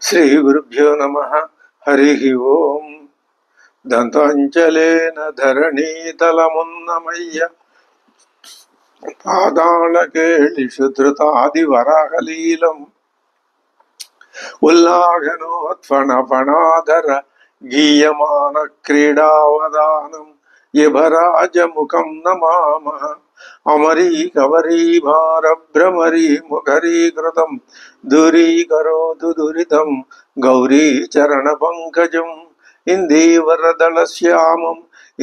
శ్రీ గురుభ్యో నమః. హరి ఓం. దంతాంచలేన ధరణీతలమున్నమయ్య పాదాళకేళిషు ధృతాదివరాహలీలం ఉల్లాఘనోత్ఫణఫణాధర గీయమాన క్రీడావదానం యభరాజముఖం నమామః. అమరీకవరీభారభ్రమరీముఖరీకృతం దూరీకరోతు దురితం గౌరీచరణ పంకజం ఇందీవరదళశ్యామం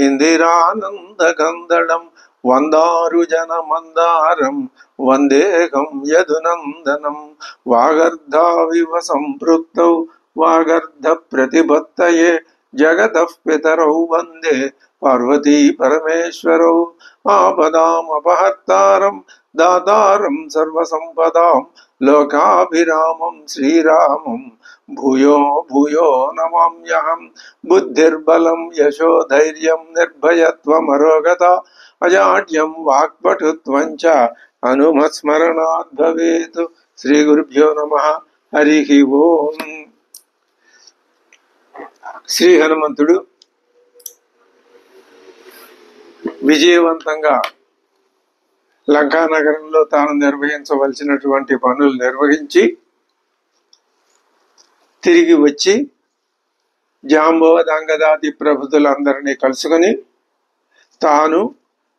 ఇందిరానందకందళం వందారుజన మందారం వందేహం యదునందనం. వాగర్ధావివ సంపృక్తౌ వాగర్ధ ప్రతిపత్తయే జగతః పితరౌ వందే పార్వతీ పరమేశ్వరౌ. ఆపదామపహర్తారం దాతారం సర్వసంపదాం లోకాభిరామం శ్రీరామం భూయో భూయో నమామ్యహం. బుద్ధిర్బలం యశోధైర్యం నిర్భయత్వమరోగత అజాడ్యం వాక్పటుత్వం చ హనుమత్స్మరణాత్ భవేత్. శ్రీ గురుభ్యో నమః. హరి ఓం. శ్రీ హనుమంతుడు విజయవంతంగా లంకానగరంలో తాను నిర్వహించవలసినటువంటి పనులు నిర్వహించి తిరిగి వచ్చి జాంబవదంగదాది ప్రభుతులందరినీ కలుసుకొని తాను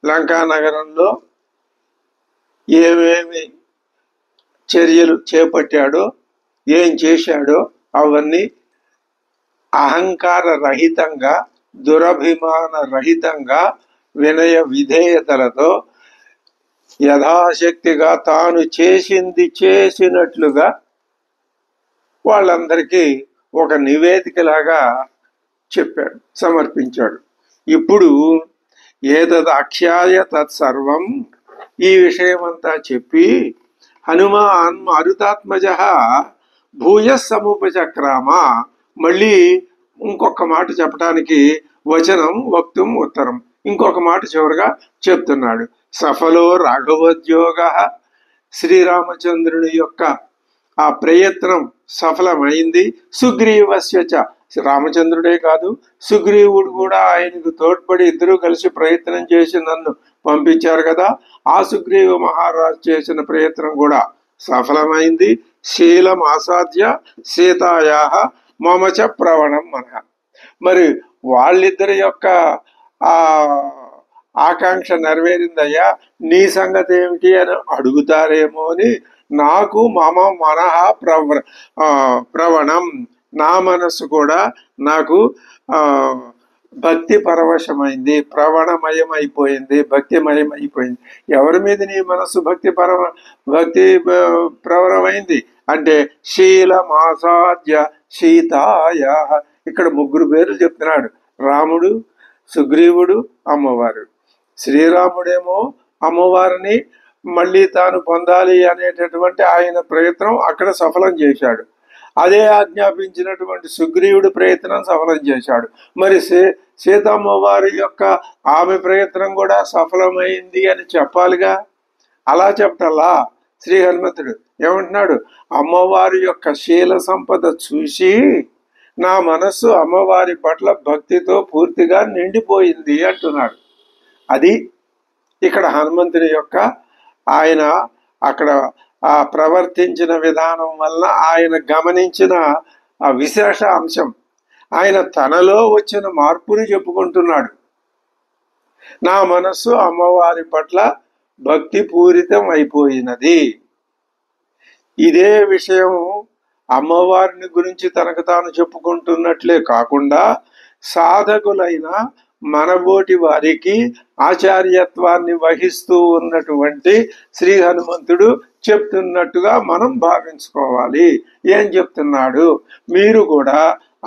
లంకానగరంలో ఏమేమి చర్యలు చేపట్టాడో ఏం చేశాడో అవన్నీ అహంకార రహితంగా దురభిమాన రహితంగా వినయ విధేయతలతో యథాశక్తిగా తాను చేసింది చేసినట్లుగా వాళ్ళందరికీ ఒక నివేదికలాగా చెప్పాడు, సమర్పించాడు. ఇప్పుడు ఏతదఖ్యాయ తత్సర్వం, ఈ విషయమంతా చెప్పి హనుమాన్ మారుతాత్మజ భూయ సముపచక్రామ, మళ్ళీ ఇంకొక మాట చెప్పడానికి వచనం వక్తుం ఉత్తరం, ఇంకొక మాట చివరిగా చెప్తున్నాడు. సఫలో రాఘవోద్యోగ, శ్రీరామచంద్రుని యొక్క ఆ ప్రయత్నం సఫలమైంది. సుగ్రీవస్య చ, రామచంద్రుడే కాదు సుగ్రీవుడు కూడా ఆయనకు తోడ్పడి ఇద్దరూ కలిసి ప్రయత్నం చేసి నన్ను పంపించారు కదా, ఆ సుగ్రీవ మహారాజు చేసిన ప్రయత్నం కూడా సఫలమైంది. శీలం ఆసాధ్య సీతాయా మమచ ప్రవణం మనః. మరి వాళ్ళిద్దరి యొక్క ఆ ఆకాంక్ష నెరవేరిందయ్యా, నీ సంగతి ఏమిటి అని అడుగుతారేమో అని నాకు మమ మనః ప్రవణం, నా మనస్సు కూడా నాకు భక్తి పరవశమైంది, ప్రవణమయం అయిపోయింది, భక్తిమయం అయిపోయింది. ఎవరి మీద నీ మనస్సు భక్తి ప్రవణమైంది అంటే శీలమాసాద్య సీతాయ. ఇక్కడ ముగ్గురు పేర్లు చెప్తున్నాడు, రాముడు, సుగ్రీవుడు, అమ్మవారు. శ్రీరాముడేమో అమ్మవారిని మళ్ళీ తాను పొందాలి అనేటటువంటి ఆయన ప్రయత్నం అక్కడ సఫలం చేశాడు. అదే ఆజ్ఞాపించినటువంటి సుగ్రీవుడి ప్రయత్నం సఫలం చేశాడు. మరి సీతమ్మవారి యొక్క ఆమె ప్రయత్నం కూడా సఫలమైంది అని చెప్పాలిగా. అలా చెప్పటల్లా శ్రీ హనుమంతుడు ఏమంటున్నాడు, అమ్మవారి యొక్క శీల సంపద చూసి నా మనస్సు అమ్మవారి పట్ల భక్తితో పూర్తిగా నిండిపోయింది అంటున్నాడు. అది ఇక్కడ హనుమంతుని యొక్క ఆయన అక్కడ ఆ ప్రవర్తించిన విధానం వల్ల ఆయన గమనించిన ఆ విశేష అంశం. ఆయన తనలో వచ్చిన మార్పుని చెప్పుకుంటున్నాడు. నా మనస్సు అమ్మవారి పట్ల భక్తి పూరితం అయిపోయినది. ఇదే విషయం అమ్మవారిని గురించి తనకు తాను చెప్పుకుంటున్నట్లే కాకుండా సాధకులైన మనబోటి వారికి ఆచార్యత్వాన్ని వహిస్తూ ఉన్నటువంటి శ్రీ హనుమంతుడు చెప్తున్నట్టుగా మనం భావించుకోవాలి. ఏం చెప్తున్నాడు, మీరు కూడా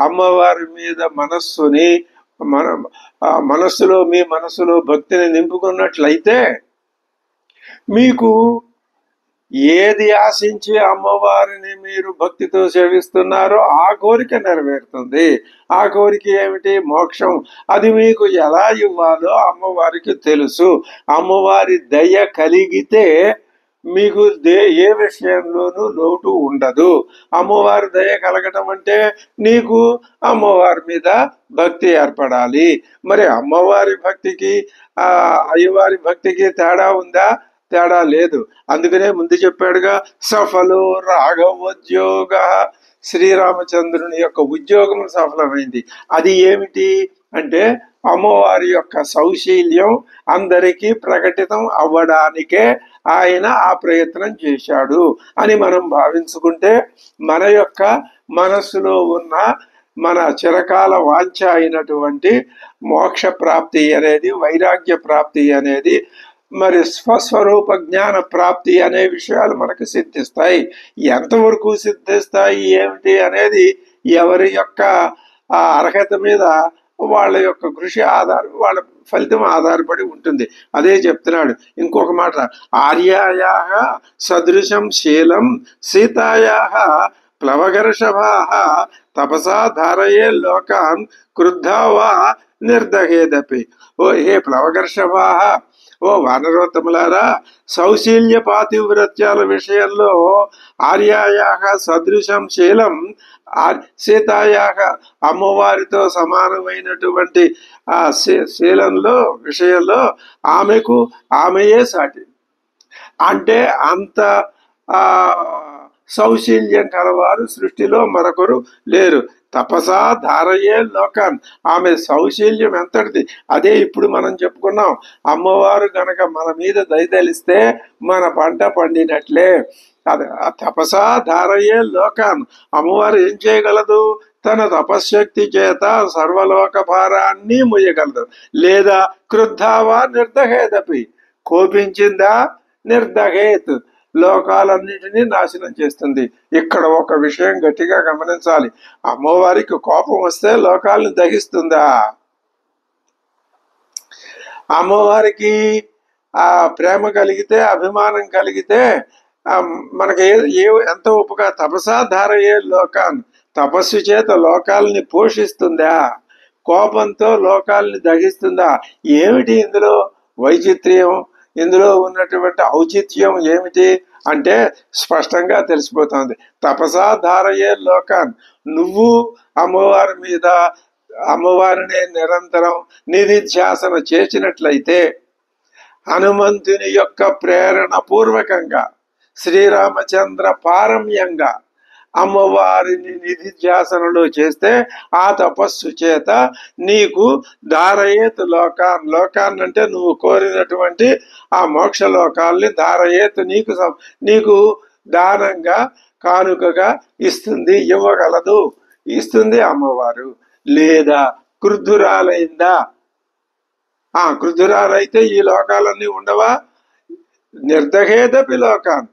అమ్మవారి మీద మనస్సుని మీ మనస్సులో భక్తిని నింపుకున్నట్లయితే మీకు ఏది ఆశించి అమ్మవారిని మీరు భక్తితో సేవిస్తున్నారో ఆ కోరిక నెరవేరుతుంది. ఆ కోరిక ఏమిటి? మోక్షం. అది మీకు ఎలా ఇవ్వాలో అమ్మవారికి తెలుసు. అమ్మవారి దయ కలిగితే మీకు ఏ విషయంలోనూ లోటు ఉండదు. అమ్మవారి దయ కలగటం అంటే నీకు అమ్మవారి మీద భక్తి ఏర్పడాలి. మరి అమ్మవారి భక్తికి అయ్యవారి భక్తికి తేడా ఉందా? తేడా లేదు. అందుకనే ముందు చెప్పాడుగా, సఫలో రాఘవోద్యోగ, శ్రీరామచంద్రుని యొక్క ఉద్యోగం సఫలమైంది. అది ఏమిటి అంటే అమ్మవారి యొక్క సౌశీల్యం అందరికీ ప్రకటితం అవ్వడానికే ఆయన ఆ ప్రయత్నం చేశాడు అని మనం భావించుకుంటే మన యొక్క మనస్సులో ఉన్న మన చిరకాల వాంఛ అయినటువంటి మోక్ష ప్రాప్తి అనేది, వైరాగ్య ప్రాప్తి అనేది, మరి స్వస్వరూప జ్ఞాన ప్రాప్తి అనే విషయాలు మనకు సిద్ధిస్తాయి. ఎంతవరకు సిద్ధిస్తాయి ఏమిటి అనేది ఎవరి యొక్క అర్హత మీద, వాళ్ళ యొక్క కృషి వాళ్ళ ఫలితం ఆధారపడి ఉంటుంది. అదే చెప్తున్నాడు ఇంకొక మాట, ఆర్యాయా సదృశం శీలం సీతాయా ప్లవగర్షభా తపసా ధారయే లోకాన్ క్రుద్ధా వా నిర్దహేదపి. ఓ హే ప్లవగర్షభా, ఓ వానరోత్తములారా, సౌశీల్య పాతివ్రత్యాల విషయంలో ఆర్యాయాహ సదృశం శీలం, సీతాయాహ అమ్మవారితో సమానమైనటువంటి ఆ శీలంలో విషయంలో ఆమెయే సాటి. అంటే అంత సౌశీల్యం కలవారు సృష్టిలో మరొకరు లేరు. తపసా ధారయే లోకాన్, ఆమె సౌశీల్యం ఎంతటిది. అదే ఇప్పుడు మనం చెప్పుకున్నాం, అమ్మవారు గనక మన మీద దయతలిస్తే మన పంట పండినట్లే. అది తపసా ధారయే లోకాన్, అమ్మవారు ఏం చేయగలదు? తన తపశ్శక్తి చేత సర్వలోక భారాన్ని మొయ్యగలదు. లేదా క్రుద్ధావా నిర్దహేదపి, కోపించిందా నిర్దహేత్, లోకాలన్నిటినీ నాశనం చేస్తుంది. ఇక్కడ ఒక విషయం గట్టిగా గమనించాలి, అమ్మవారికి కోపం వస్తే లోకాలను దహిస్తుందా? అమ్మవారికి ప్రేమ కలిగితే, అభిమానం కలిగితే మనకి ఎంత ఉపకా. తపసా ధారయే లోకాన్, తపస్సు చేత లోకాలని పోషిస్తుందా? కోపంతో లోకాలని దహిస్తుందా? ఏమిటి ఇందులో వైచిత్ర్యం, ఇందులో ఉన్నటువంటి ఔచిత్యం ఏమిటి అంటే స్పష్టంగా తెలిసిపోతుంది. తపసా ధారయే లోకాన్, నువ్వు అమ్మవారి మీద, అమ్మవారిని నిరంతరం నిధిధ్యాసన చేసినట్లయితే, హనుమంతుని యొక్క ప్రేరణ పూర్వకంగా, శ్రీరామచంద్ర పారమ్యంగా అమ్మవారిని నిధిధ్యాసనలో చేస్తే ఆ తపస్సు చేత నీకు ధారయేత్ లోకాన్, లోకాన్ అంటే నువ్వు కోరినటువంటి ఆ మోక్ష లోకాల్ని ధారయేత్ నీకు దానంగా, కానుకగా ఇస్తుంది, ఇవ్వగలదు, ఇస్తుంది అమ్మవారు. లేదా క్రుద్ధురాలైందా? క్రుద్ధురాలైతే ఈ లోకాలన్నీ ఉండవా? నిర్దహేదపి లోకాన్,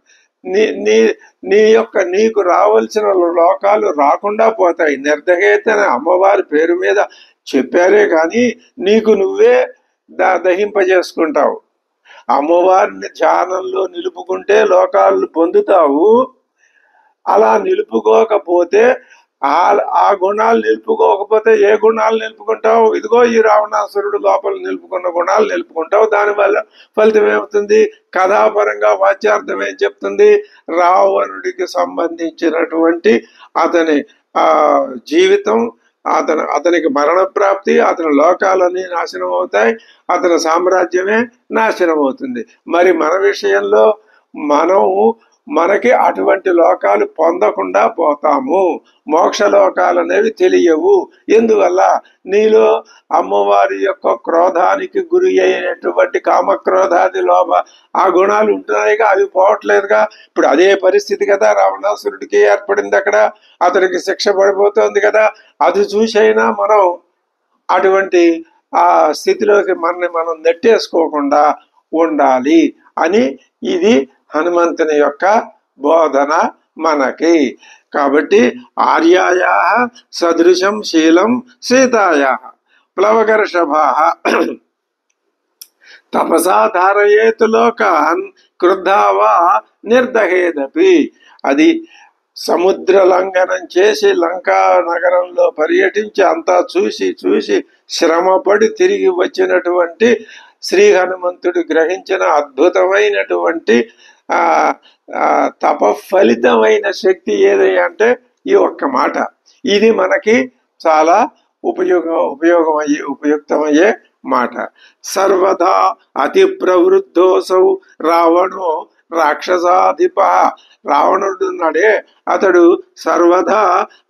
నీకు రావాల్సిన లోకాలు రాకుండా పోతాయి. నిర్దహేతన అమ్మవారి పేరు మీద చెప్పారే కానీ నీకు నువ్వే దహింపజేసుకుంటావు. అమ్మవారిని ధ్యానంలో నిలుపుకుంటే లోకాలను పొందుతావు. అలా నిలుపుకోకపోతే, ఆ గుణాలు నిలుపుకోకపోతే ఏ గుణాలు నిలుపుకుంటావు? ఇదిగో ఈ రావణాసురుడు లోపల నిలుపుకున్న గుణాలు నిలుపుకుంటావు. దానివల్ల ఫలితం ఏమవుతుంది? కథాపరంగా వాచ్యార్థం ఏం చెప్తుంది? రావణుడికి సంబంధించినటువంటి అతని జీవితం, అతనికి మరణ ప్రాప్తి, అతని లోకాలన్నీ నాశనం అవుతాయి, అతని సామ్రాజ్యమే నాశనం అవుతుంది. మరి మన విషయంలో మనకి అటువంటి లోకాలు పొందకుండా పోతాము. మోక్ష లోకాలు అనేవి తెలియవు. ఎందువల్ల? నీలో అమ్మవారి యొక్క క్రోధానికి గురి అయినటువంటి కామక్రోధాది లోభ ఆ గుణాలు ఉంటున్నాయిగా, అవి పోవట్లేదుగా. ఇప్పుడు అదే పరిస్థితి కదా రావణాసురుడికి ఏర్పడింది. అక్కడ అతనికి శిక్ష పడిపోతుంది కదా. అది చూసైనా మనం అటువంటి ఆ స్థితిలోకి మనం నెట్టేసుకోకుండా ఉండాలి అని ఇది హనుమంతుని యొక్క బోధన మనకి. కాబట్టి ఆర్యాయా సదృశం శీలం సీతాయా ప్లవగర్షభా తపసా ధారయేతు లోకాన్ క్రుద్ధావా నిర్దహేదపి. అది సముద్ర లంఘనం చేసి లంకా నగరంలో పర్యటించి అంతా చూసి శ్రమపడి తిరిగి వచ్చినటువంటి శ్రీ హనుమంతుడు గ్రహించిన అద్భుతమైనటువంటి ఆ తప ఫలితమైన శక్తి ఏది అంటే ఈ ఒక్క మాట. ఇది మనకి చాలా ఉపయుక్తమయ్యే మాట. సర్వదా అతి ప్రవృద్ధోసౌ రావణో రాక్షసాధిప. రావణుడు ఉన్నాడే అతడు సర్వదా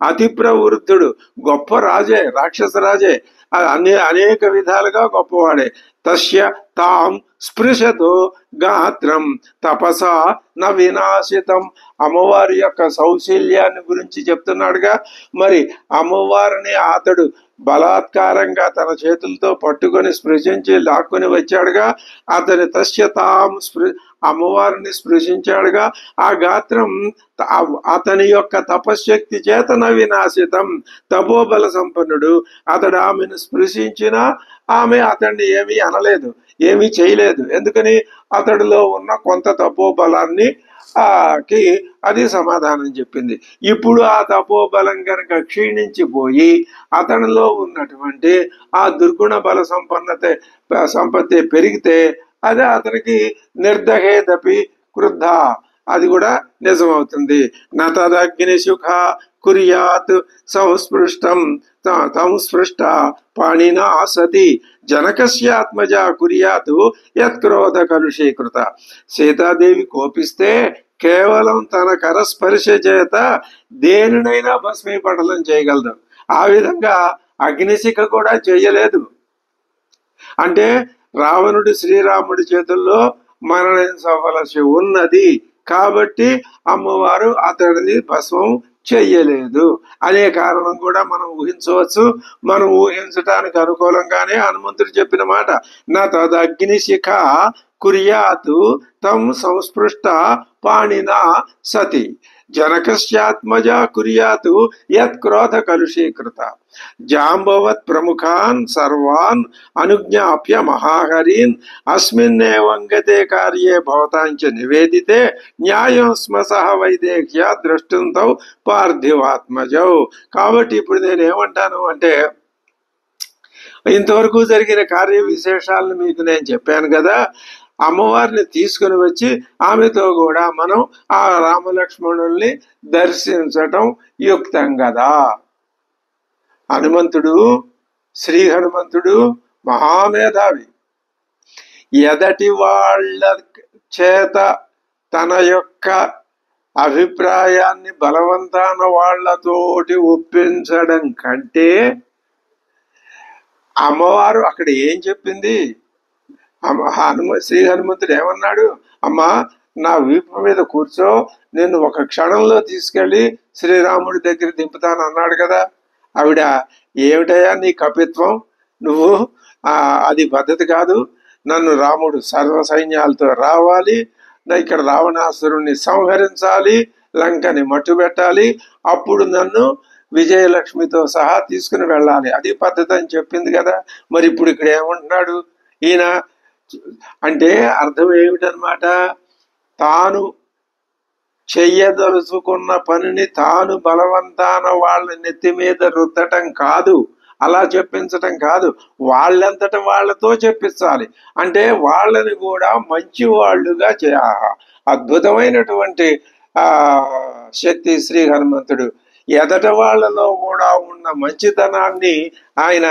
అతి ప్రవృద్ధుడు, గొప్ప రాజే, రాక్షస రాజే, అనేక విధాలుగా గొప్పవాడే. తస్య తాం స్పృశతో గాత్రం తపసా న వినాశితం. అమ్మవారి యొక్క సౌశల్యాన్ని గురించి చెప్తున్నాడుగా. మరి అమ్మవారిని అతడు బలాత్కారంగా తన చేతులతో పట్టుకొని స్పృశించి లాక్కొని వచ్చాడుగా. అతని తస్య తాం అమ్మవారిని స్పృశించాడుగా. ఆ గాత్రం అతని యొక్క తపశ్శక్తి చేతన వినాశితం, తపోబల సంపన్నుడు. అతడు ఆమెను స్పృశించినా ఆమె అతన్ని ఏమీ అనలేదు, ఏమీ చేయలేదు. ఎందుకని? అతడిలో ఉన్న కొంత తపోబలాన్ని అది సమాధానం చెప్పింది. ఇప్పుడు ఆ తపోబలం కనుక క్షీణించిపోయి అతనిలో ఉన్నటువంటి ఆ దుర్గుణ బల సంపత్తి పెరిగితే అది అతనికి నిర్దహేదపి క్రుద్ధ, అది కూడా నిజమవుతుంది. నతదగ్ని సుఖ కుర్యాత్ సంస్పృష్టం సంస్పృష్ట పాణినా సతి జనకస్యాత్మజ కుర్యాత్ యత్క్రోధ కలుషీకృత. సీతాదేవి కోపిస్తే కేవలం తన కరస్పర్శ చేత దేనినైనా భస్మీపటలం చేయగలదు. ఆ విధంగా అగ్నిశిఖ కూడా చేయలేదు. అంటే రావణుడు శ్రీరాముడి చేతుల్లో మరణించవలసి ఉన్నది కాబట్టి అమ్మవారు అతడిని భస్మం చెయ్యలేదు అనే కారణం కూడా మనం ఊహించవచ్చు. మనం ఊహించటానికి అనుకూలంగానే హనుమంతుడు చెప్పిన మాట. నా తదగ్నిశిఖ కుర్యాతు తం సంస్పృష్ట పాణినా సతి జనకస్యాత్మజ కుర్యాతు యత్ క్రోధ కలుషీకృత. జాంబవత్ ప్రముఖాన్ సర్వాన్ అనుజ్ఞాప్య మహాహరీన్ అస్మిన్నేవంగతే కార్యే భవతాంచ నివేదితే న్యాయం స్మసహ వైదేహ్య ద్రష్టుంతౌ పార్థివాత్మజౌ. కాబట్టి ఇప్పుడు నేనేమంటాను అంటే, ఇంతవరకు జరిగిన కార్య విశేషాలను మీకు నేను చెప్పాను కదా. అమ్మవారిని తీసుకుని వచ్చి ఆమెతో కూడా మనం ఆ రామలక్ష్మణుల్ని దర్శించటం యుక్తం కదా. హనుమంతుడు, శ్రీ హనుమంతుడు మహామేధావి. ఎదటి వాళ్ళ చేత తన యొక్క అభిప్రాయాన్ని బలవంతాన వాళ్లతోటి ఒప్పించడం కంటే అమ్మవారు అక్కడ ఏం చెప్పింది? శ్రీ హనుమంతుడు ఏమన్నాడు? అమ్మా, నా వీపు మీద కూర్చో, నేను ఒక క్షణంలో తీసుకెళ్లి శ్రీరాముడి దగ్గర దింపుతాను అన్నాడు కదా. ఆవిడ ఏమిటయా నీ కపిత్వం, నువ్వు అది పద్ధతి కాదు, నన్ను రాముడు సర్వ సైన్యాలతో రావాలి, ఇక్కడ రావణాసురుణ్ణి సంహరించాలి, లంకని మట్టుబెట్టాలి, అప్పుడు నన్ను విజయలక్ష్మితో సహా తీసుకుని వెళ్ళాలి, అది పద్ధతి అని చెప్పింది కదా. మరి ఇప్పుడు ఇక్కడ ఏమంటున్నాడు ఈయన అంటే అర్థం ఏమిటనమాట? తాను చెయ్యదలుచుకున్న పనిని తాను బలవంతాన వాళ్ళ నెత్తి మీద రుద్దటం కాదు, అలా చెప్పించటం కాదు, వాళ్ళంతట వాళ్ళతో చెప్పించాలి. అంటే వాళ్ళని కూడా మంచి వాళ్ళుగా అద్భుతమైనటువంటి శక్తి శ్రీ హనుమంతుడు. ఎదట వాళ్ళలో కూడా ఉన్న మంచితనాన్ని ఆయన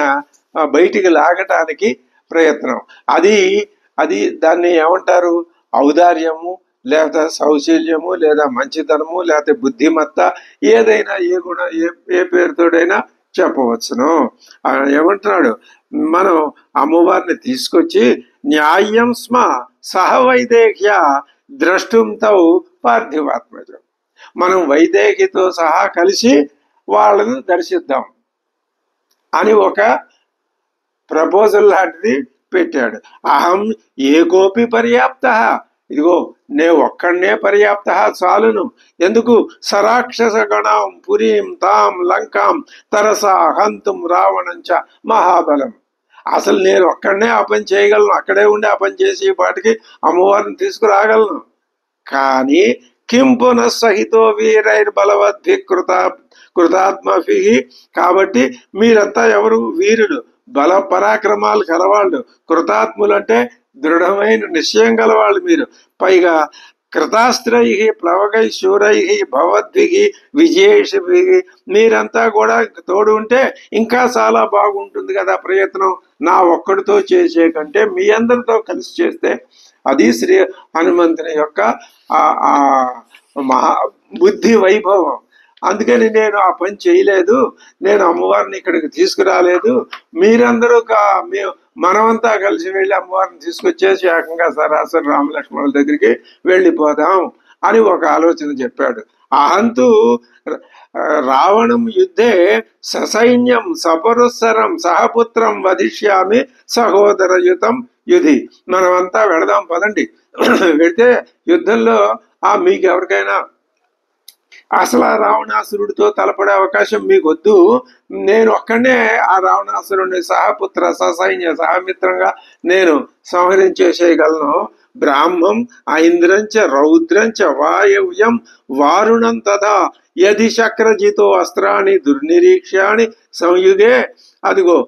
బయటికి లాగటానికి ప్రయత్నం. అది దాన్ని ఏమంటారు? ఔదార్యము, లేదా సౌశల్యము, లేదా మంచితనము, లేదా బుద్ధిమత్త, ఏదైనా ఏ పేరుతోడైనా చెప్పవచ్చును. ఏమంటున్నాడు? మనం అమ్మవారిని తీసుకొచ్చి న్యాయం స్మ సహ వైదేహ్య ద్రష్టుంతౌ పార్థివాత్మజం, మనం వైదేహితో సహా కలిసి వాళ్ళని దర్శిద్దాం అని ఒక ప్రపోజల్ లాంటిది పెట్టాడు. అహం ఏకోపి పర్యాప్త, ఇదిగో నేను ఒక్కడనే పర్యాప్త చాలును. ఎందుకు? సరాక్షస గణం పురీం తాం లంకాం తరసా హంతుం రావణంచ మహాబలం. అసలు నేను ఒక్కడనే ఆ పని చేయగలను, అక్కడే ఉండి ఆ పని చేసి పాటికి అమ్మవారిని తీసుకురాగలను. కానీ కిం పునఃసహితో వీరైర్ బలవద్భి కృతాత్మభి, కాబట్టి మీరంతా ఎవరు? వీరులు, బల పరాక్రమాలు కలవాళ్ళు, కృతాత్ములు అంటే దృఢమైన నిశ్చయం గలవాళ్ళు మీరు. పైగా కృతాస్త్రై ప్లవకై శూరై భవద్భి విజయేషభి, మీరంతా కూడా తోడు ఉంటే ఇంకా చాలా బాగుంటుంది కదా ప్రయత్నం. నా ఒక్కడితో చేసే కంటే మీ అందరితో కలిసి చేస్తే అది శ్రీ హనుమంతుని యొక్క ఆ మహా బుద్ధి వైభవం. అందుకని నేను ఆ పని చేయలేదు, నేను అమ్మవారిని ఇక్కడికి తీసుకురాలేదు, మీరందరూ మనమంతా కలిసి వెళ్ళి అమ్మవారిని తీసుకొచ్చేసి ఏకంగా సరాసరి రామలక్ష్మణుల దగ్గరికి వెళ్ళిపోదాం అని ఒక ఆలోచన చెప్పాడు. అహంతు రావణం యుద్ధే ససైన్యం సపరుసరం సహపుత్రం వధిష్యామి సహోదరయుతం యుధి. మనమంతా వెళదాం పదండి. వెళితే యుద్ధంలో మీకు ఎవరికైనా అసలు ఆ రావణాసురుడితో తలపడే అవకాశం మీకొద్దు, నేను ఒక్కడే ఆ రావణాసురుడిని సహపుత్ర ససైన్య సహమిత్రంగా నేను సంహరించేసేయగలను. బ్రాహ్మం ఐంద్రంచ రౌద్రంచ వాయవ్యం వారుణం తథా యది శక్రజితో అస్త్రాన్ని దుర్నిరీక్ష్యాన్ని సంయుగే. అదిగో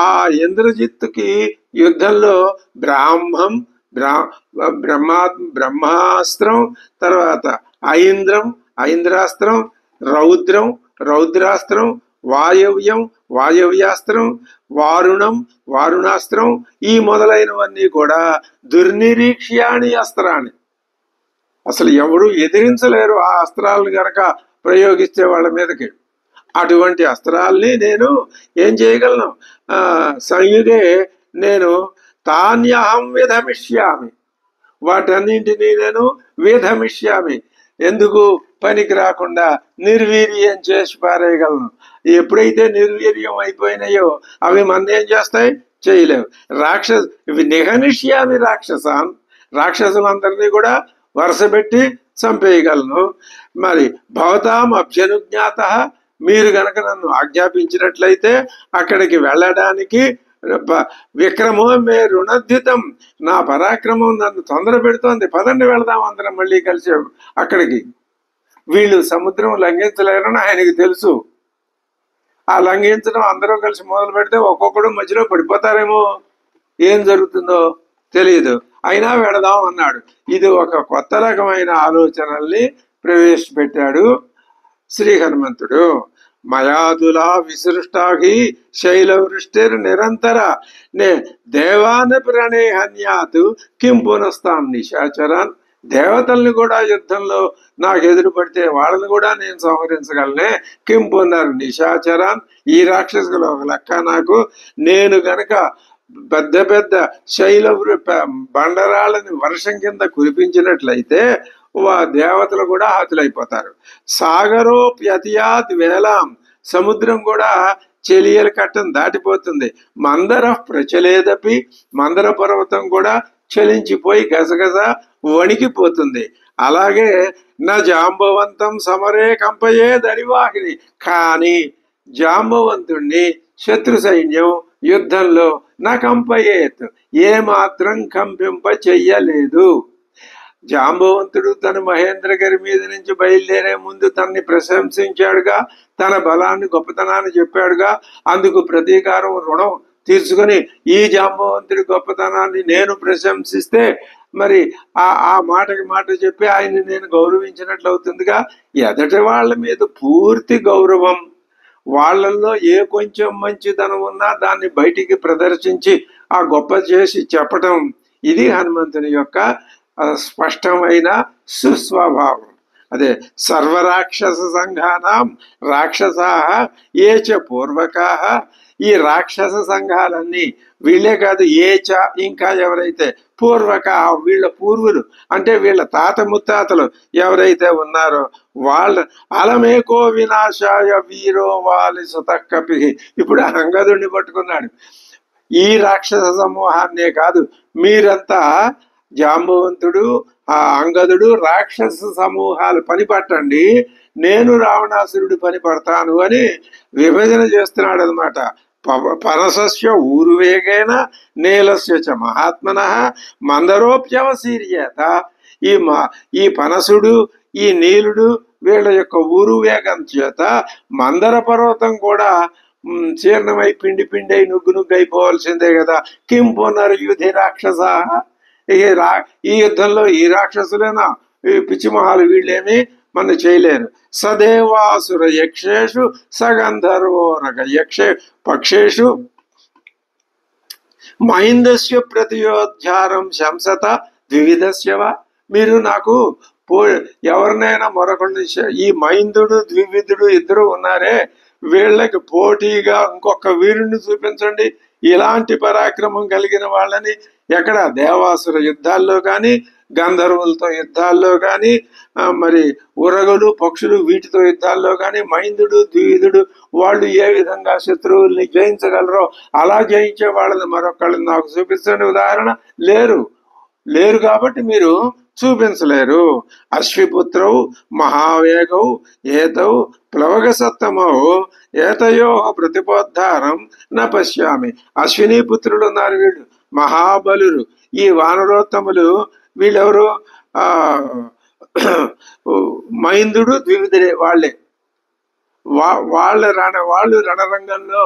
ఆ ఇంద్రజిత్తుకి యుద్ధంలో బ్రాహ్మం బ్రహ్మాస్త్రం, తర్వాత ఐంద్రాస్త్రం, రౌద్రాస్త్రం, వాయవ్యాస్త్రం, వారుణాస్త్రం, ఈ మొదలైనవన్నీ కూడా దుర్నిరీక్ష్యాని అస్త్రాన్ని. అసలు ఎవరు ఎదిరించలేరు ఆ అస్త్రాలను గనక ప్రయోగిస్తే వాళ్ళ మీదకి. అటువంటి అస్త్రాల్ని నేను ఏం చేయగలను? సంయుగే నేను తాన్యహం విధమిష్యామి, వాటన్నింటినీ నేను విధమిష్యామి. ఎందుకు పనికి రాకుండా నిర్వీర్యం చేసి పారేయగలను. ఎప్పుడైతే నిర్వీర్యం అయిపోయినాయో అవి మన్నేం చేస్తాయి? చేయలేవు. ఇవి నిహనిష్యామి రాక్షసులందరినీ కూడా వరుసపెట్టి చంపేయగలను. మరి భవతాం అభ్యనుజ్ఞాత, మీరు గనక నన్ను ఆజ్ఞాపించినట్లయితే అక్కడికి వెళ్ళడానికి విక్రమో మే రుణద్యుతం, నా పరాక్రమం నన్ను తొందర పెడుతోంది, పదండి వెళదాం అందరం మళ్ళీ కలిసి అక్కడికి. వీళ్ళు సముద్రం లంఘించలేరని ఆయనకి తెలుసు. ఆ లంఘించడం అందరూ కలిసి మొదలు పెడితే ఒక్కొక్కడు మధ్యలో పడిపోతారేమో, ఏం జరుగుతుందో తెలియదు. అయినా వెళదాం అన్నాడు. ఇది ఒక కొత్త రకమైన ఆలోచనల్ని ప్రవేశపెట్టాడు శ్రీ హనుమంతుడు. మయాదులా విసృష్టాహి శైలవృష్టిర్ నిరంతర నే దేవాన ప్రణేహన్యాతు కిం పునస్తాం నిశాచరాన్. దేవతల్ని కూడా యుద్ధంలో నాకు ఎదురు పడితే వాళ్ళని కూడా నేను సంహరించగలనే. కిం పునర్ నిశాచరాన్, ఈ రాక్షసులు ఒక లెక్క నాకు. నేను గనక పెద్ద పెద్ద శైల బండరాళ్ళని వర్షం కింద కురిపించినట్లయితే దేవతలు కూడా హతులైపోతారు. సాగరోప్యతియాద్ వేలాం, సముద్రం కూడా చెలియల కట్టం దాటిపోతుంది. మందర ప్రచలేదపి, మందర పర్వతం కూడా చలించిపోయి గజగజ వణికిపోతుంది. అలాగే నా జాంబవంతం సమరే కంపయే దరివాహిని, కానీ జాంబవంతుణ్ణి శత్రు సైన్యం యుద్ధంలో నా కంపయేత్, ఏ మాత్రం కంపింప చెయ్యలేదు. జాంబవంతుడు తన మహేంద్రగిరి మీద నుంచి బయలుదేరే ముందు తనని ప్రశంసించాడుగా, తన బలాన్ని గొప్పతనాన్ని చెప్పాడుగా. అందుకు ప్రతీకారం రుణం తీర్చుకొని ఈ జాంబవంతుడి గొప్పతనాన్ని నేను ప్రశంసిస్తే మరి ఆ మాటకి మాట చెప్పి ఆయన్ని నేను గౌరవించినట్లు అవుతుందిగా. ఎదటి వాళ్ళ మీద పూర్తి గౌరవం, వాళ్ళల్లో ఏ కొంచెం మంచితనం ఉన్నా దాన్ని బయటికి ప్రదర్శించి ఆ గొప్ప చేసి చెప్పటం, ఇది హనుమంతుని యొక్క స్పష్టమైన సుస్వభావం. అదే సర్వరాక్షస సంఘానాం రాక్షసా ఏచ పూర్వకా, ఈ రాక్షస సంఘాలన్నీ వీళ్ళే కాదు, ఏచ ఇంకా ఎవరైతే పూర్వక, వీళ్ళ పూర్వులు అంటే వీళ్ళ తాత ముత్తాతలు ఎవరైతే ఉన్నారో వాళ్ళ అలమేకో వినాశాయ వీరో వాలి సుతక్కపి. ఇప్పుడు అంగదుడిని పట్టుకున్నాడు. ఈ రాక్షస సమూహాన్నే కాదు, మీరంతా జాంబవంతుడు ఆ అంగదుడు రాక్షస సమూహాలు పని పట్టండి, నేను రావణాసురుడు పని పడతాను అని విభజన చేస్తున్నాడు అనమాట. పనసస్య ఊరువేగేన నీలస్య చ మహాత్మన మందరోప్యవశీర్యేత. ఈ పనసుడు ఈ నీలుడు వీళ్ళ యొక్క ఊరు వేగం చేత మందర పర్వతం కూడా చీర్ణమై పిండి పిండి అయి నుగ్గు అయిపోవాల్సిందే కదా. కిం పునర్యుధి రాక్షస, ఈ యుద్ధంలో ఈ రాక్షసులైనా ఈ పిచ్చిమహాలు వీళ్ళేమి మన చేయలేరు. సదేవాసుర యక్షేషు సగంధర్వోరగ యక్షే పక్షేషు మైందస్య ప్రతియోధ్యారం శంసత ద్వివిధస్యవా. మీరు నాకు ఎవరినైనా మరొకరిని, ఈ మైందుడు ద్వివిధుడు ఇద్దరు ఉన్నారే, వీళ్ళకి పోటీగా ఇంకొక వీరుణ్ణి చూపించండి. ఇలాంటి పరాక్రమం కలిగిన వాళ్ళని ఎక్కడ దేవాసుర యుద్ధాల్లో కానీ, గంధర్వులతో యుద్ధాల్లో కానీ, మరి ఉరగలు పక్షులు వీటితో యుద్ధాల్లో కానీ మైందుడు ద్వివిధుడు వాళ్ళు ఏ విధంగా శత్రువుల్ని జయించగలరో అలా జయించే వాళ్ళని మరొకళ్ళని నాకు చూపించండి. ఉదాహరణ లేరు కాబట్టి మీరు చూపించలేరు. అశ్విపుత్రౌ మహావేగౌ ఏతౌ ప్లవగ సత్తమౌ ఏతయో ప్రతిపోద్ధారం న పశ్యామి. అశ్విని పుత్రులు ఉన్నారు, వీళ్ళు మహాబలురు. ఈ వానరోత్తములు వీళ్ళెవరు? మైందుడు ద్వివిధుడే వాళ్ళే. వాళ్ళు రణరంగంలో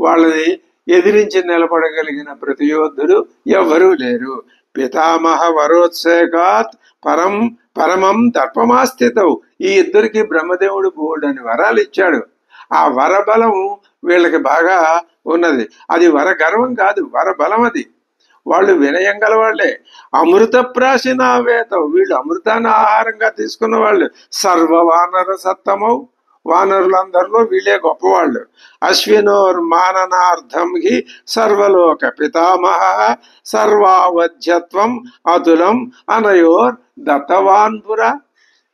వాళ్ళని ఎదిరించి నిలబడగలిగిన ప్రతియోధుడు ఎవరూ లేరు. పితామహ వరోత్సేకాత్ పరమం దర్పమాస్థితవు. ఈ ఇద్దరికి బ్రహ్మదేవుడు బోల్డని వరాలు ఇచ్చాడు. ఆ వరబలం వీళ్ళకి బాగా ఉన్నది. అది వర గర్వం కాదు, వరబలం అది. వాళ్ళు వినయం గల వాళ్ళే. అమృత ప్రాశినావేతవు, వీళ్ళు అమృతాన్ని ఆహారంగా తీసుకున్న వాళ్ళు. సర్వవానర సత్తమౌ, వానరులందరిలో వీళ్ళే గొప్పవాళ్ళు. అశ్వినోర్ మాననార్థం హి సర్వలోక పితామహ సర్వావధ్యత్వం అతులం అనయోర్ దత్తవాన్పుర.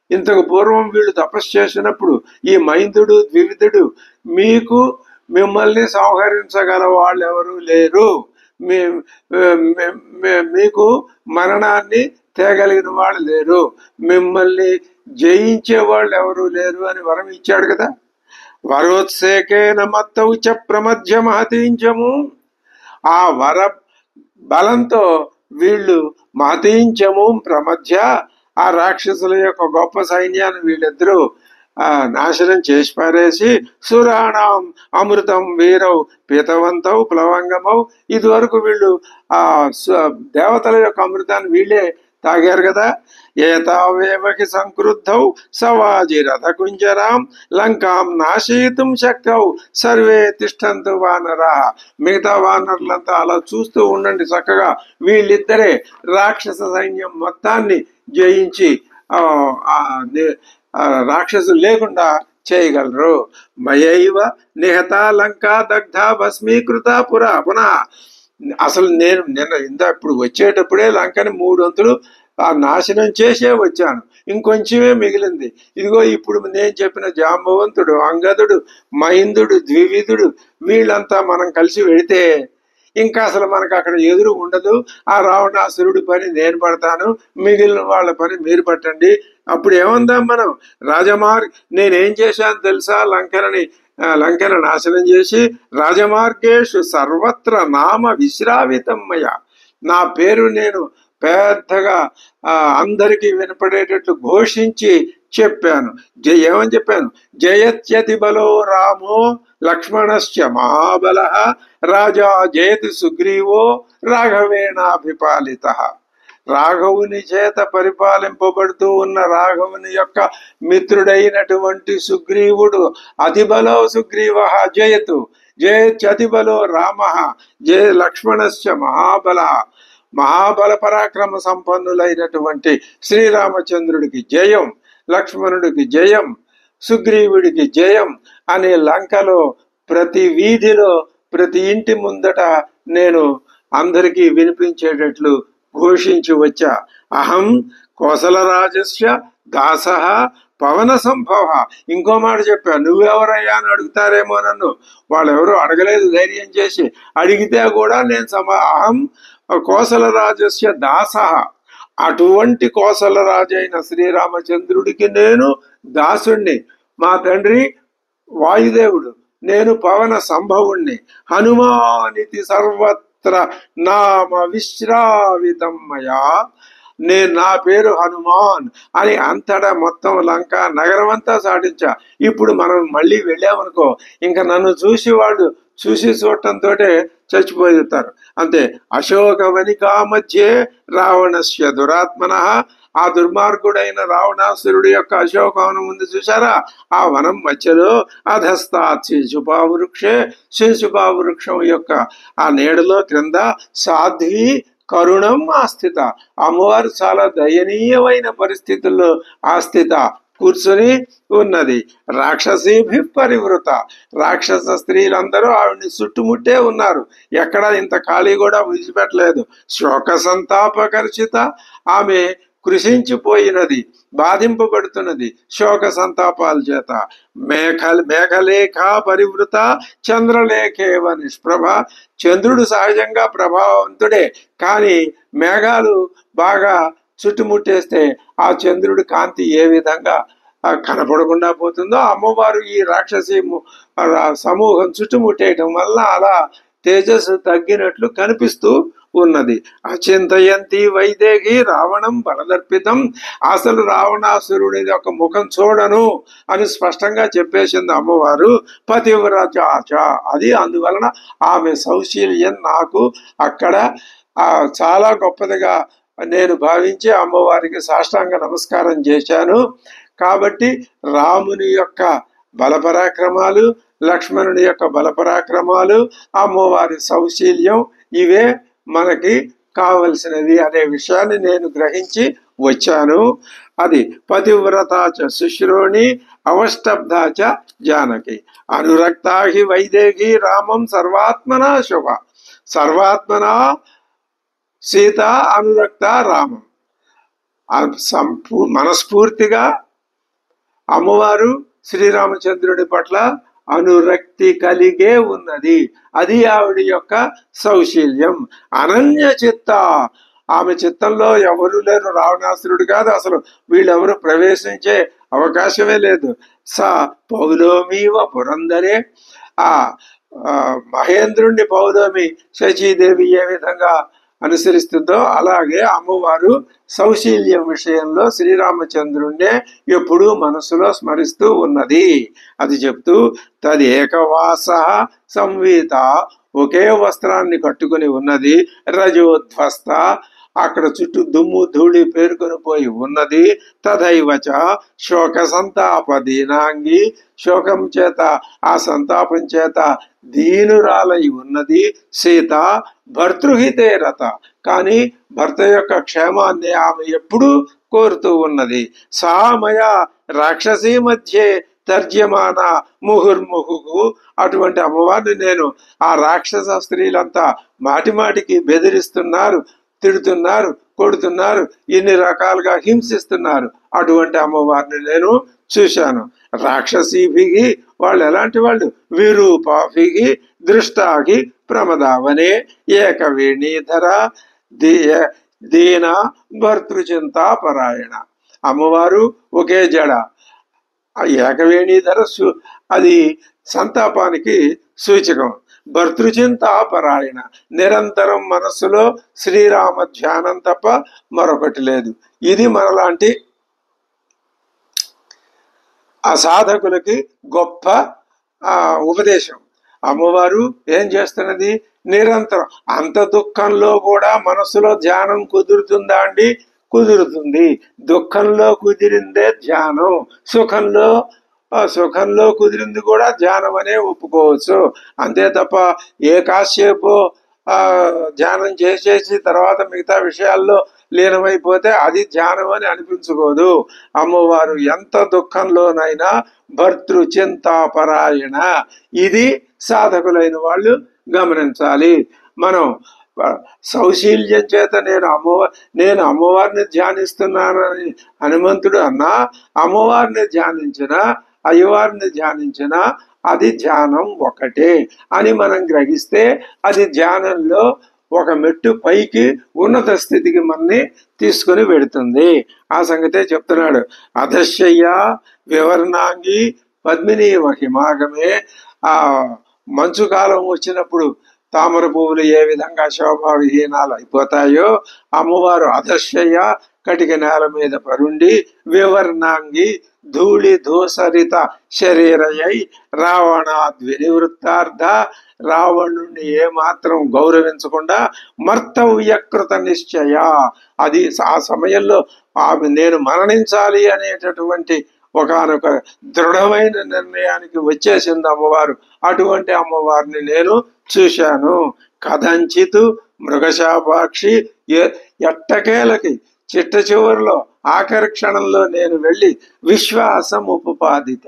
ఇంతకు పూర్వం వీళ్ళు తపస్సు చేసినప్పుడు ఈ మైందుడు ద్వివిధుడు మిమ్మల్ని సంహరించగల వాళ్ళు ఎవరు లేరు, మీకు మరణాన్ని తేగలిగిన వాళ్ళు లేరు, మిమ్మల్ని జయించే వాళ్ళు ఎవరు లేరు అని వరం ఇచ్చాడు కదా. వరోత్సేకేన మత్తౌ చ ప్రమధ్య మహతీంచము. ఆ వర బలంతో వీళ్ళు మహతీంచము ప్రమధ్య, ఆ రాక్షసుల యొక్క గొప్ప సైన్యాన్ని వీళ్ళిద్దరూ నాశనం చేసి పారేసి, సురాణం అమృతం వీరవు పీతవంతవు ప్లవంగమవు. ఇదివరకు వీళ్ళు దేవతల యొక్క అమృతాన్ని వీళ్ళే తాగారు కదా. ఏతావేవకి సంక్రుద్ధౌ సవాజి రథకుంజరాం లంకాం నాశయితుం శక్తౌ సర్వే తిష్టంతు వానరా. మిగతా వానరులంతా అలా చూస్తూ ఉండండి చక్కగా. వీళ్ళిద్దరే రాక్షస సైన్యం మొత్తాన్ని జయించి రాక్షసులు లేకుండా చేయగలరు. మయైవ నిహత లంకా దగ్ధ భస్మీకృత పునః. అసలు నేను ఇప్పుడు వచ్చేటప్పుడే లంకని 3 వంతులు నాశనం చేసే వచ్చాను, ఇంకొంచెమే మిగిలింది. ఇదిగో ఇప్పుడు నేను చెప్పిన జాంబవంతుడు, అంగదుడు, మైందుడు, ద్వివిధుడు వీళ్ళంతా మనం కలిసి వెళితే ఇంకా అసలు మనకు అక్కడ ఎదురు ఉండదు. ఆ రావణాసురుడి పని నేను పడతాను, మిగిలిన వాళ్ళ పని మీరు పట్టండి. అప్పుడు ఏమందాం మనం? నేనేం చేశాను తెలుసా? లంకను నాశనం చేసి రాజమార్గేషు సర్వత్ర నామ విశ్రావితమ్మయ. నా పేరు నేను పెద్దగా అందరికీ వినపడేటట్లు ఘోషించి చెప్పాను. ఏమని చెప్పాను? జయత్యతి బలో రామో లక్ష్మణశ్చ మహాబల రాజా జయతి సుగ్రీవో రాఘవేణాభిపాలిత. రాఘవుని చేత పరిపాలింపబడుతూ ఉన్న రాఘవుని యొక్క మిత్రుడైనటువంటి సుగ్రీవుడు, అతిబలో సుగ్రీవ జయతు జయత్యతిబలో రామ జయ లక్ష్మణశ్చ మహాబల. మహాబల పరాక్రమ సంపన్నులైనటువంటి శ్రీరామచంద్రుడికి జయం, లక్ష్మణుడికి జయం, సుగ్రీవుడికి జయం అనే లంకలో ప్రతి వీధిలో ప్రతి ఇంటి ముందట నేను అందరికీ వినిపించేటట్లు ఘోషించి వచ్చా. అహం కోసలరాజస్య దాస పవన సంభవ. ఇంకో మాట చెప్పా, నువ్వెవరయ్యా అని అడుగుతారేమో నన్ను. వాళ్ళెవరూ అడగలేదు, ధైర్యం చేసి. అడిగితే కూడా నేను అహం కోసలరాజస్య దాస. అటువంటి కోసలరాజైన శ్రీరామచంద్రుడికి నేను దాసుణ్ణి. మా తండ్రి వాయుదేవుడు, నేను పవన సంభవుణ్ణి. హనుమానితి సర్వత్ర నామ విశ్రావితమ్మయా. నా పేరు హనుమాన్ అని అంతటా మొత్తం లంక నగరం అంతా సాటించా. ఇప్పుడు మనం మళ్ళీ వెళ్ళామనుకో, ఇంకా నన్ను చూసి వాళ్ళు చూడటంతో చచ్చిపోతారు అంతే. అశోకవనికా మధ్యే రావణస్య దురాత్మన, ఆ దుర్మార్గుడైన రావణాసురుడి యొక్క అశోకవనం ఉంది చూసారా, ఆ వనం మధ్యలో అధస్తాత్ శిశుపావృక్షే, శిశుపావృక్షం యొక్క ఆ నీడలో క్రింద సాధ్వి కరుణం ఆస్థిత, అమ్మవారు చాలా దయనీయమైన పరిస్థితుల్లో ఆస్థిత కూర్చుని ఉన్నది. రాక్షసీభి పరివృత, రాక్షస స్త్రీలందరూ ఆవిడ్ని చుట్టుముట్టే ఉన్నారు, ఎక్కడ ఇంత ఖాళీ కూడా విడిచిపెట్టలేదు. శోక సంతాపకర్షిత, ఆమె కృషించిపోయినది, బాధింపబడుతున్నది శోక సంతాపాల చేత. మేఘలేఖ పరివృత చంద్రలేఖేవ నిష్ప్రభ, చంద్రుడు సహజంగా ప్రభావవంతుడే, కానీ మేఘాలు బాగా చుట్టుముట్టేస్తే ఆ చంద్రుడి కాంతి ఏ విధంగా కనపడకుండా పోతుందో, అమ్మవారు ఈ రాక్షసి సమూహం చుట్టుముట్టేయటం వల్ల అలా తేజస్సు తగ్గినట్లు కనిపిస్తూ ఉన్నది. అచింతయంతి వైదేహి రావణం బలదర్పితం, అసలు రావణాసురుడి యొక్క ముఖం చూడను అని స్పష్టంగా చెప్పేసింది అమ్మవారు. పతివ్రతాచ, అది అందువలన ఆమె సౌశీల్యం నాకు అక్కడ చాలా గొప్పదిగా నేను భావించి అమ్మవారికి సాష్టాంగ నమస్కారం చేశాను. కాబట్టి రాముని యొక్క బలపరాక్రమాలు, లక్ష్మణుని యొక్క బలపరాక్రమాలు, అమ్మవారి సౌశీల్యం, ఇవే మనకి కావలసినది అనే విషయాన్ని నేను గ్రహించి వచ్చాను. అది పతివ్రతాచ శుశ్రోణి అవష్టబ్దాచ జానకి, అనురక్తాహి వైదేహి రామం సర్వాత్మనా శుభ, సర్వాత్మనా సీత అనురక్త రామం, మనస్ఫూర్తిగా అమ్మవారు శ్రీరామచంద్రుడి పట్ల అనురక్తి కలిగే ఉన్నది, అది ఆవిడ యొక్క సౌశీల్యం. అనన్య చిత్త, ఆమె చిత్తంలో ఎవరు లేరు, రావణాసురుడు కాదు, అసలు వీళ్ళెవరు ప్రవేశించే అవకాశమే లేదు. స పౌలోమీవ పురందరే, ఆ మహేంద్రుణ్ణి పౌలోమి శచీదేవి ఏ విధంగా అనుసరిస్తుందో అలాగే అమ్మవారు సౌశీల్యం విషయంలో శ్రీరామచంద్రుణ్ణే ఎప్పుడూ మనసులో స్మరిస్తూ ఉన్నది. అది చెప్తూ తదేకవాస సంవీత, ఒకే వస్త్రాన్ని కట్టుకుని ఉన్నది, రజోధ్వస్త, అక్కడ చుట్టూ దుమ్ము ధూళి పేరుకొని పోయి ఉన్నది. తథైవచ శోక సంతాప దీనాంగి, శోకం చేత ఆ సంతాపం చేత దీనురాలై ఉన్నది. సీత భర్తృహితే రత, కానీ భర్త యొక్క క్షేమాన్ని ఆమె ఎప్పుడూ కోరుతూ ఉన్నది. సామయ రాక్షసీ మధ్యే తర్జ్యమాన ముహుర్ముహు, అటువంటి అమ్మవారిని నేను ఆ రాక్షస స్త్రీలంతా మాటిమాటికి బెదిరిస్తున్నారు, తిడుతున్నారు, కొడుతున్నారు, ఇన్ని రకాలుగా హింసిస్తున్నారు, అటువంటి అమ్మవారిని నేను చూశాను. రాక్షసీభిగి, వాళ్ళు ఎలాంటి వాళ్ళు, విరూపాభిగి దృష్టాగి ప్రమదావనే, ఏకవేణీధర దీన భర్తృచింతా పరాయణ, అమ్మవారు ఒకే జడ, ఏకవేణీధర అది సంతాపానికి సూచకం. భర్తృచింతా పరాయణ, నిరంతరం మనస్సులో శ్రీరామ ధ్యానం తప్ప మరొకటి లేదు. ఇది మనలాంటి అసాధకులకి గొప్ప ఉపదేశం. అమ్మవారు ఏం చేస్తున్నది, నిరంతరం అంత దుఃఖంలో కూడా మనసులో ధ్యానం కుదురుతుందా అండి? కుదురుతుంది. దుఃఖంలో కుదిరిందే ధ్యానం, సుఖంలో కుదిరింది కూడా ధ్యానం అనే ఒప్పుకోవచ్చు. అంతే తప్ప ఏ కాసేపు ధ్యానం చేసేసి తర్వాత మిగతా విషయాల్లో లీనమైపోతే అది ధ్యానం అని అనిపించుకోదు. అమ్మవారు ఎంత దుఃఖంలోనైనా భర్తృచింతాపరాయణ, ఇది సాధకులైన వాళ్ళు గమనించాలి. మనం సౌశీల్యం చేత నేను అమ్మవారిని ధ్యానిస్తున్నానని హనుమంతుడు అన్నా, అమ్మవారిని ధ్యానించిన అయ్యవారిని ధ్యానించిన అది ధ్యానం ఒకటే అని మనం గ్రహిస్తే అది ధ్యానంలో ఒక మెట్టు పైకి ఉన్నత స్థితికి మనని తీసుకుని వెడుతుంది. ఆ సంగతే చెప్తున్నాడు. అధశయ్య వివర్ణాంగి పద్మిని హిమాగమే, ఆ మంచు కాలం వచ్చినప్పుడు తామర పువ్వులు ఏ విధంగా శోభావిహీనాలు అయిపోతాయో అమ్మవారు అదర్శయ్య కటిక నేల మీద పరుండి వివర్ణాంగి ధూళి ధూసరిత శరీరయై రావణాద్వినివృత్తార్థ రావణుణ్ణి ఏమాత్రం గౌరవించకుండా మర్తవ్యకృత నిశ్చయ. అది ఆ సమయంలో ఆమె నేను మరణించాలి అనేటటువంటి ఒకనొక దృఢమైన నిర్ణయానికి వచ్చేసింది అమ్మవారు. అటువంటి అమ్మవారిని నేను చూశాను. కథంచితు మృగశాపాక్షి ఎట్టకేలకి చిట్ట చివరిలో ఆఖరి క్షణంలో నేను వెళ్ళి విశ్వాసం ఉపపాదిత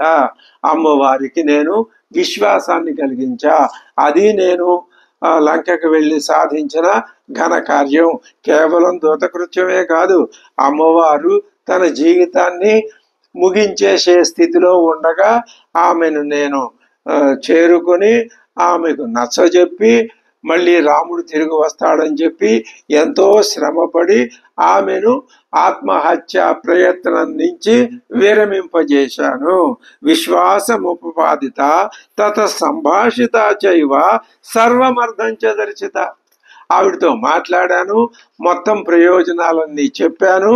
అమ్మవారికి నేను విశ్వాసాన్ని కలిగించా. అది నేను లంకకు వెళ్ళి సాధించిన ఘన కార్యం. కేవలం దూతకృత్యమే కాదు, అమ్మవారు తన జీవితాన్ని ముగించేసే స్థితిలో ఉండగా ఆమెను నేను చేరుకొని ఆమెకు నచ్చజెప్పి మళ్ళీ రాముడు తిరిగి వస్తాడని చెప్పి ఎంతో శ్రమపడి ఆమెను ఆత్మహత్య ప్రయత్నం నుంచి విరమింపజేశాను. విశ్వాసముపపాదిత తత సంభాషిత చైవ సర్వమర్థం చదర్శిత. ఆవిడతో మాట్లాడాను, మొత్తం ప్రయోజనాలన్నీ చెప్పాను,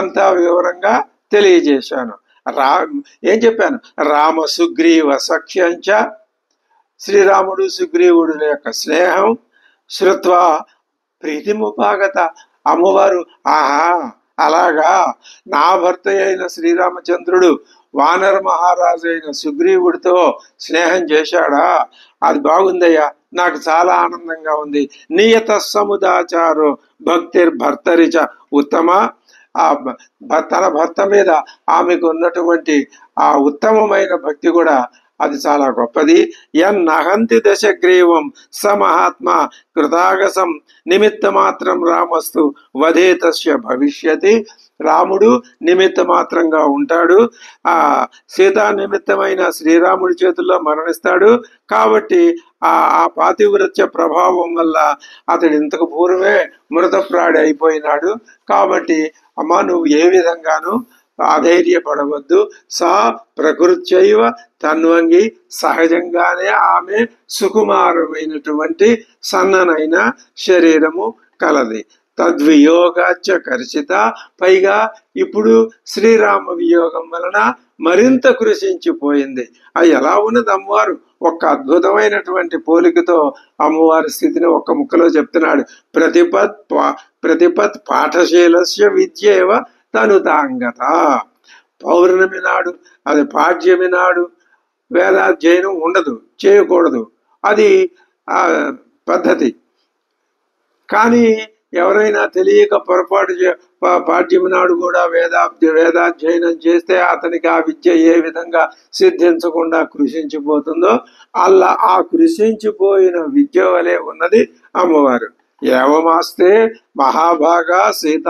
అంతా వివరంగా తెలియజేశాను. ఏం చెప్పాను? రామ సుగ్రీవ సఖ్యంచ, శ్రీరాముడు సుగ్రీవుడు యొక్క స్నేహం, శ్రుత్వా ప్రీతిముపాగత. అమ్మవారు ఆహా అలాగా నా భర్త అయిన శ్రీరామచంద్రుడు వానర మహారాజు అయిన సుగ్రీవుడితో స్నేహం చేశాడా, అది బాగుందయ్యా, నాకు చాలా ఆనందంగా ఉంది. నియత సముదాచారో భక్తిర్భర్తరిచ ఉత్తమ. తన భర్త మీద ఆమెకు ఉన్నటువంటి ఆ ఉత్తమమైన భక్తి కూడా అది చాలా గొప్పది. ఎన్నహంతి దశగ్రీవం స మహాత్మా కృతాగసం నిమిత్త మాత్రం రామస్తు వధేతస్య భవిష్యతి. రాముడు నిమిత్త మాత్రంగా ఉంటాడు, ఆ సీతా నిమిత్తమైన శ్రీరాముడి చేతుల్లో మరణిస్తాడు. కాబట్టి ఆ పాతివ్రత్య ప్రభావం వల్ల అతడు ఇంతకు పూర్వమే మృతప్రాడి అయిపోయినాడు. కాబట్టి అమ్మా నువ్వు ఏ విధంగానూ అధైర్యపడవద్దు. సా ప్రకృత్యైవ తన్వంగి, సహజంగానే ఆమె సుకుమారమైనటువంటి సన్ననైన శరీరము కలది. తద్వియోగాచ కర్షిత, పైగా ఇప్పుడు శ్రీరామ వియోగం వలన మరింత కృషించిపోయింది. అది ఎలా ఉన్నది అమ్మవారు ఒక్క అద్భుతమైనటువంటి పోలికతో అమ్మవారి స్థితిని ఒక్క ముక్కలో చెప్తున్నాడు. ప్రతిపత్ పాఠశీలస్య విద్యేవ తనుతాంగత. పౌర్ణమి నాడు, అది పాడ్యమి నాడు వేదాధ్యయనం ఉండదు, చేయకూడదు, అది పద్ధతి. కానీ ఎవరైనా తెలియక పొరపాటు పాడ్యమి నాడు కూడా వేదాధ్యయనం చేస్తే అతనికి ఆ విద్య ఏ విధంగా సిద్ధించకుండా కృషించిపోతుందో అలా ఆ కృషించిపోయిన విద్య వలె ఉన్నది అమ్మవారు. ఏవమాస్తే మహాభాగా సీత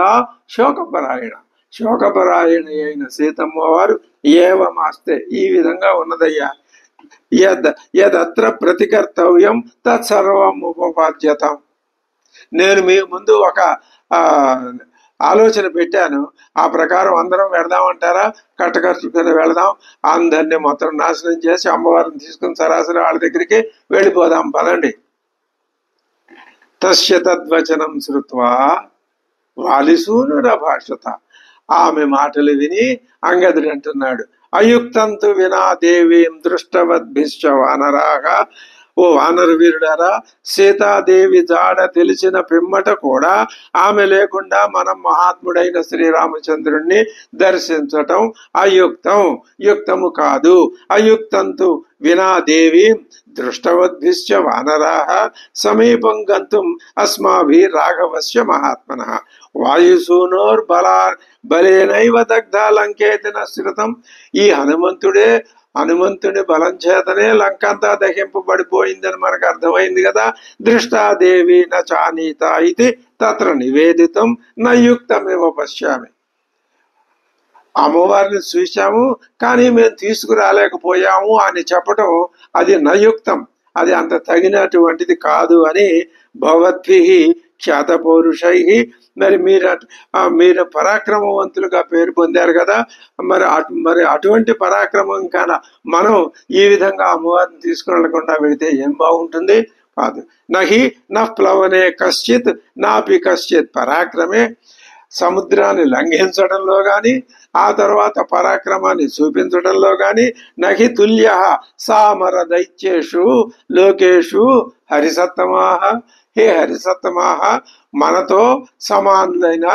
శోకపరాయణ, శోకపరాయణ అయిన సీతమ్మ వారు ఏవమాస్తే ఈ విధంగా ఉన్నదయ్యా. యదత్ర ప్రతికర్తవ్యం తత్సర్వం ఉపపాద్యతం. నేను మీ ముందు ఒక ఆలోచన పెట్టాను, ఆ ప్రకారం అందరం వెళదామంటారా? కట్టకట్టుకుని వెళదాం, అందరినీ మొత్తం నాశనం చేసి అమ్మవారిని తీసుకుని సరాసరి వాళ్ళ దగ్గరికి వెళ్ళిపోదాం పదండి. తస్య తద్వచనం శ్రుత్వా వాలిసూనురభాషత. ఆమె మాటలు విని అంగదుడు అంటున్నాడు, అయుక్తంతు వినా దేవీం దృష్టవద్భిశ్చ వానరాగా. ఓ వానర వీరుడారా, సీతాదేవి జాడ తెలిసిన పిమ్మట కూడా ఆమె లేకుండా మనం మహాత్ముడైన శ్రీరామచంద్రుణ్ణి దర్శించటం అయుక్తం, యుక్తము కాదు. అయుక్తంతు వినా దేవి దృష్టవద్భిశ్చ వానరాః సమీపం గంతుం అస్మాభి రాఘవస్య మహాత్మన వాయుసూనోర్ బలేనైవ దగ్ధ లంకేతిన శ్రుతం. ఈ హనుమంతుని బలం చేతనే లంకంతా దహింపబడిపోయిందని మనకు అర్థమైంది కదా. దృష్టాదేవి నానీత ఇది తత్ర నివేదితం నయుక్తమివ పశ్యామి. అమ్మవారిని చూశాము కానీ మేము తీసుకురాలేకపోయాము అని చెప్పటం అది నయుక్తం, అది అంత తగినటువంటిది కాదు అని భవద్భిః ఖ్యాత పౌరుషై. మరి మీరు పరాక్రమవంతులుగా పేరు పొందారు కదా, మరి అటువంటి పరాక్రమం కన్నా మనం ఈ విధంగా అమ్మవారిని తీసుకుని వెళ్లకుండా వెళితే ఏం బాగుంటుంది? కాదు. నహి నప్లవనే కశ్చిత్ నాపి కశ్చిత్ పరాక్రమే, సముద్రాన్ని లంఘించడంలో గాని ఆ తర్వాత పరాక్రమాన్ని చూపించడంలో గాని నహి తుల్య సామర దైత్యేషు లోకేషు హరిసత్తమాహ. హే హరిసత్తమాహ, మనతో సమానులైన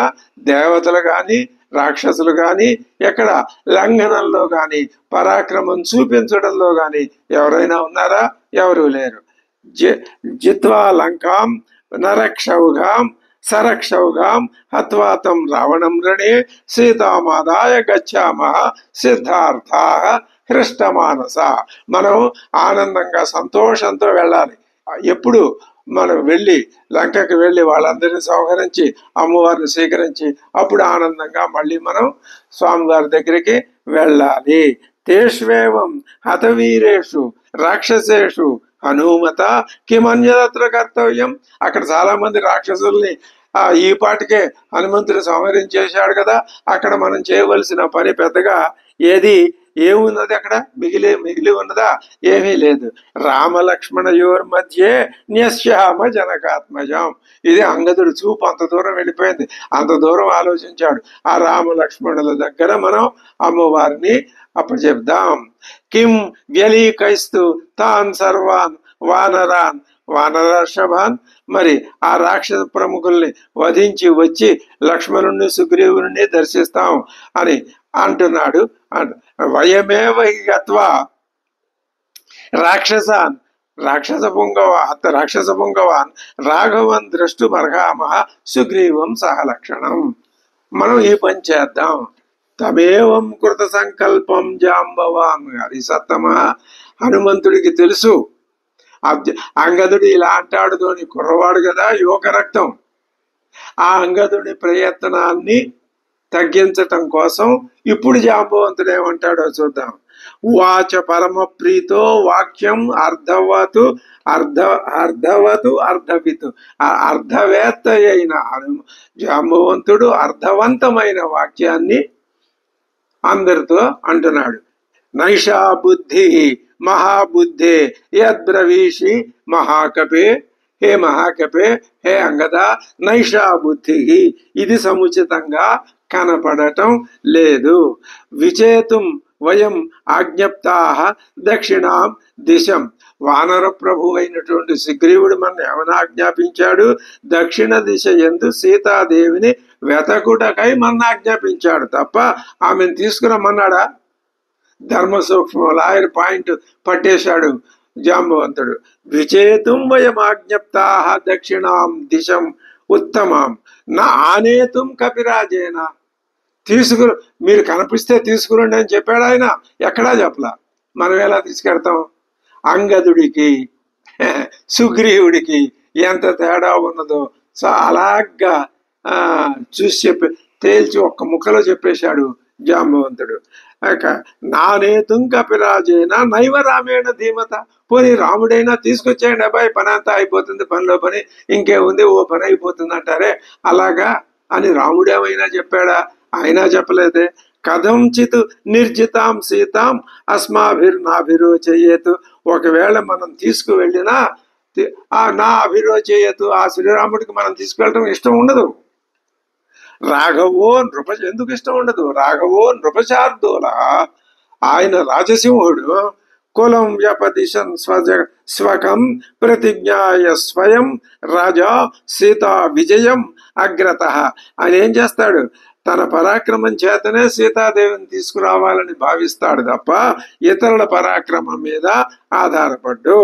దేవతలు గాని రాక్షసులు గాని ఎక్కడ లంఘనంలో గాని పరాక్రమం చూపించడంలో గాని ఎవరైనా ఉన్నారా? ఎవరు లేరు. జిత్వా లంకాం నరక్షౌగాం సరక్షౌగాం హత్వాతం రావణం రణే సీతామాదాయ గచ్చామః సిద్ధార్థా హృష్టమానస. మనం ఆనందంగా సంతోషంతో వెళ్ళాలి. ఎప్పుడు మనం వెళ్ళి లంకకి వెళ్ళి వాళ్ళందరినీ సంహరించి అమ్మవారిని స్వీకరించి అప్పుడు ఆనందంగా మళ్ళీ మనం స్వామివారి దగ్గరికి వెళ్ళాలి. తేష్వేవం హతవీరేషు రాక్షసేషు హనుమత కిమన్యత్ర కర్తవ్యం. అక్కడ చాలా మంది రాక్షసుల్ని ఈ పాటికే హనుమంతుడు సంహరించేశాడు కదా, అక్కడ మనం చేయవలసిన పని పెద్దగా ఏమున్నది? అక్కడ మిగిలి ఉన్నదా? ఏమీ లేదు. రామలక్ష్మణయోర్ మధ్యే న్యశ్యామ జనకాత్మజం. ఇది అంగదుడు చూపు అంత దూరం వెళ్ళిపోయింది, అంత దూరం ఆలోచించాడు. ఆ రామలక్ష్మణుల దగ్గర మనం అమ్మవారిని అప్పచెప్దాం. కిం వ్యలీకైస్తు తాన్ సర్వాన్ వానరాన్ వానరషభాన్. మరి ఆ రాక్షస ప్రముఖుల్ని వధించి వచ్చి లక్ష్మణుణ్ణి సుగ్రీవుని దర్శిస్తాం అని అంటున్నాడు. వయమేవ గత్వా రాక్షసాన్ రాక్షస పుంగవాన్ రాఘవన్ ద్రష్టుమర్హామః సుగ్రీవం సహలక్షణం. మనం ఈ పని చేద్దాం. తమేవం కృత సంకల్పం జాంబవాన్ హరిసత్తమః. హనుమంతుడికి తెలుసు అంగదుడు ఇలా అంటాడు అని, కుర్రవాడు కదా, యువక రక్తం. ఆ అంగదుడి ప్రయత్నాన్ని తగ్గించటం కోసం ఇప్పుడు జాంబవంతుడు ఏమంటాడో చూద్దాం. వాచ పరమ ప్రీతో వాక్యం అర్ధవతు అర్ధవితు. అర్ధవేత్త అయిన జాంబవంతుడు అర్ధవంతమైన వాక్యాన్ని అందరితో అంటున్నాడు. నైషా బుద్ధి మహాబుద్ధే యద్బ్రవీషి మహాకపే. హే మహాకపే, హే అంగద, నైషా బుద్ధి, ఇది సముచితంగా కనపడటం లేదు. విచేతుం వయం ఆజ్ఞప్తాః దక్షిణాం దిశం. వానర ప్రభు అయినటువంటి సుగ్రీవుడు మన ఏమని ఆజ్ఞాపించాడు? దక్షిణ దిశ యందు సీతాదేవిని వెతకుటకై మన ఆజ్ఞాపించాడు తప్ప ఆమెను తీసుకురమ్మన్నాడా? ధర్మ సూక్ష్మం లాయర్ పాయింట్ పట్టేశాడు జాంబవంతుడు. విచేతుం వయం ఆజ్ఞప్తాః దక్షిణాం దిశం ఉత్తమాం నా ఆనేతుం కపిరాజేన. మీరు కనిపిస్తే తీసుకురండి అని చెప్పాడు ఆయన, ఎక్కడా చెప్పలా. మనం ఎలా తీసుకెడతాం? అంగదుడికి సుగ్రీవుడికి ఎంత తేడా ఉన్నదో అలాగా చూసి తేల్చి ఒక్క ముక్కలో చెప్పేశాడు జాంబవంతుడు. నానేతుం కపిరాజేన నైవ రామేణ ధీమత. పోనీ రాముడైనా తీసుకొచ్చేయండి అబ్బాయి, పని అంతా అయిపోతుంది, పనిలో పని ఇంకేముంది, ఓ పని అయిపోతుంది అంటారే, అలాగా అని రాముడేమైనా చెప్పాడా? అయినా చెప్పలేదే. కథంచిత్ నిర్జితాం సీతాం అస్మాభిర్నాభిరోచయేతు. ఒకవేళ మనం తీసుకువెళ్ళినా నా అభిరోచయేతు, ఆ శ్రీరాముడికి మనం తీసుకెళ్ళటం ఇష్టం ఉండదు. రాఘవో ఎందుకు ఇష్టం ఉండదు? రాఘవో నృపశార్దూల, ఆయన రాజసింహుడు. కులం వ్యపదిశన్ స్వకం ప్రతిజ్ఞాయ స్వయం రాజా సీతా విజయం అగ్రత. ఆయన ఏం చేస్తాడు? తన పరాక్రమం చేతనే సీతాదేవిని తీసుకురావాలని భావిస్తాడు తప్ప ఇతరుల పరాక్రమం మీద ఆధారపడ్డు.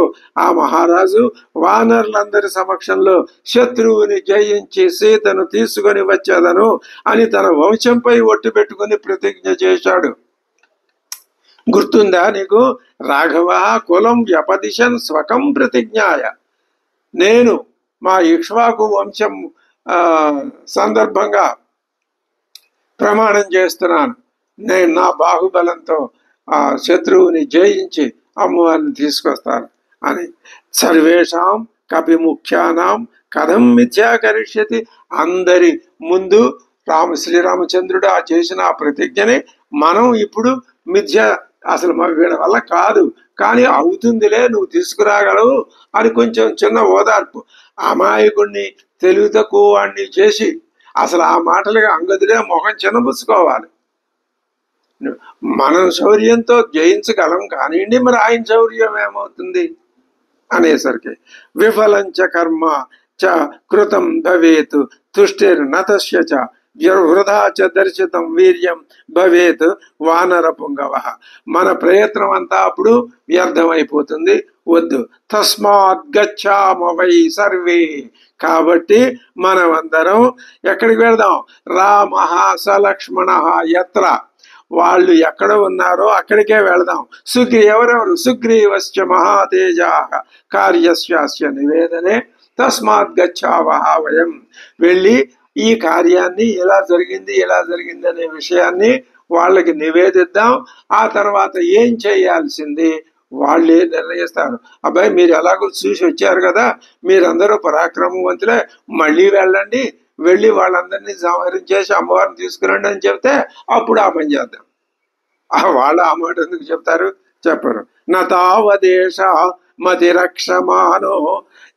ఆ మహారాజు వానరులందరి సమక్షంలో శత్రువుని జయించి సీతను తీసుకొని వచ్చేదను అని తన వంశంపై ఒట్టు పెట్టుకుని ప్రతిజ్ఞ చేశాడు. గుర్తుందా నీకు? రాఘవ కులం వ్యపదిశన్ స్వకం ప్రతిజ్ఞాయ. నేను మా ఇక్ష్వాకు వంశం సందర్భంగా ప్రమాణం చేస్తున్నాను, నేను నా బాహుబలంతో ఆ శత్రువుని జయించి అమ్మవారిని తీసుకొస్తాను అని. సర్వేషాం కపిముఖ్యానాం కథం మిథ్యాకరిష్యతి. అందరి ముందు శ్రీరామచంద్రుడు చేసిన ఆ ప్రతిజ్ఞని మనం ఇప్పుడు మిథ్య అసలు వీళ్ళ వల్ల కాదు, కానీ అవుతుందిలే, నువ్వు తీసుకురాగలవు అని కొంచెం చిన్న ఓదార్పు. అమాయకుడిని తెలివి తక్కువ వాడిని చేసి అసలు ఆ మాటలుగా అంగదుడే మొహం చిన్నబుచ్చుకోవాలి. మనం శౌర్యంతో జయించగలం కానివ్వండి, మరి ఆయన శౌర్యం ఏమవుతుంది అనేసరికి విఫలంచ కర్మ చ కృతం భవేత్ తుష్టిర్నతస్య చ వృధా చ దర్శితం వీర్యం భవేత్ వానర పుంగవ. మన ప్రయత్నం అంతా అప్పుడు వ్యర్థమైపోతుంది. వద్దు. తస్మాత్ గచ్చామ వై సర్వే. కాబట్టి మనమందరం ఎక్కడికి వెళదాం? రామ సలక్ష్మణ యత్ర, వాళ్ళు ఎక్కడ ఉన్నారో అక్కడికే వెళదాం. ఎవరెవరు? సుగ్రీవస్య మహాతేజా కార్యస్యాస్య నివేదనే తస్మాత్ గచ్చావహ వయం. వెళ్ళి ఈ కార్యాన్ని ఎలా జరిగింది అనే విషయాన్ని వాళ్ళకి నివేదిద్దాం. ఆ తర్వాత ఏం చేయాల్సింది వాళ్ళే నిర్ణయిస్తారు. అబ్బాయి, మీరు ఎలాగో చూసి వచ్చారు కదా, మీరందరూ పరాక్రమవంతులే, మళ్ళీ వెళ్ళండి, వెళ్ళి వాళ్ళందరినీ సంహరించేసి అమ్మవారిని తీసుకురండి అని చెప్తే అప్పుడు ఆ పని చేద్దాం. వాళ్ళు ఆ మాట ఎందుకు చెప్తారు? చెప్పరు. నావదేశ మతిరక్షమానో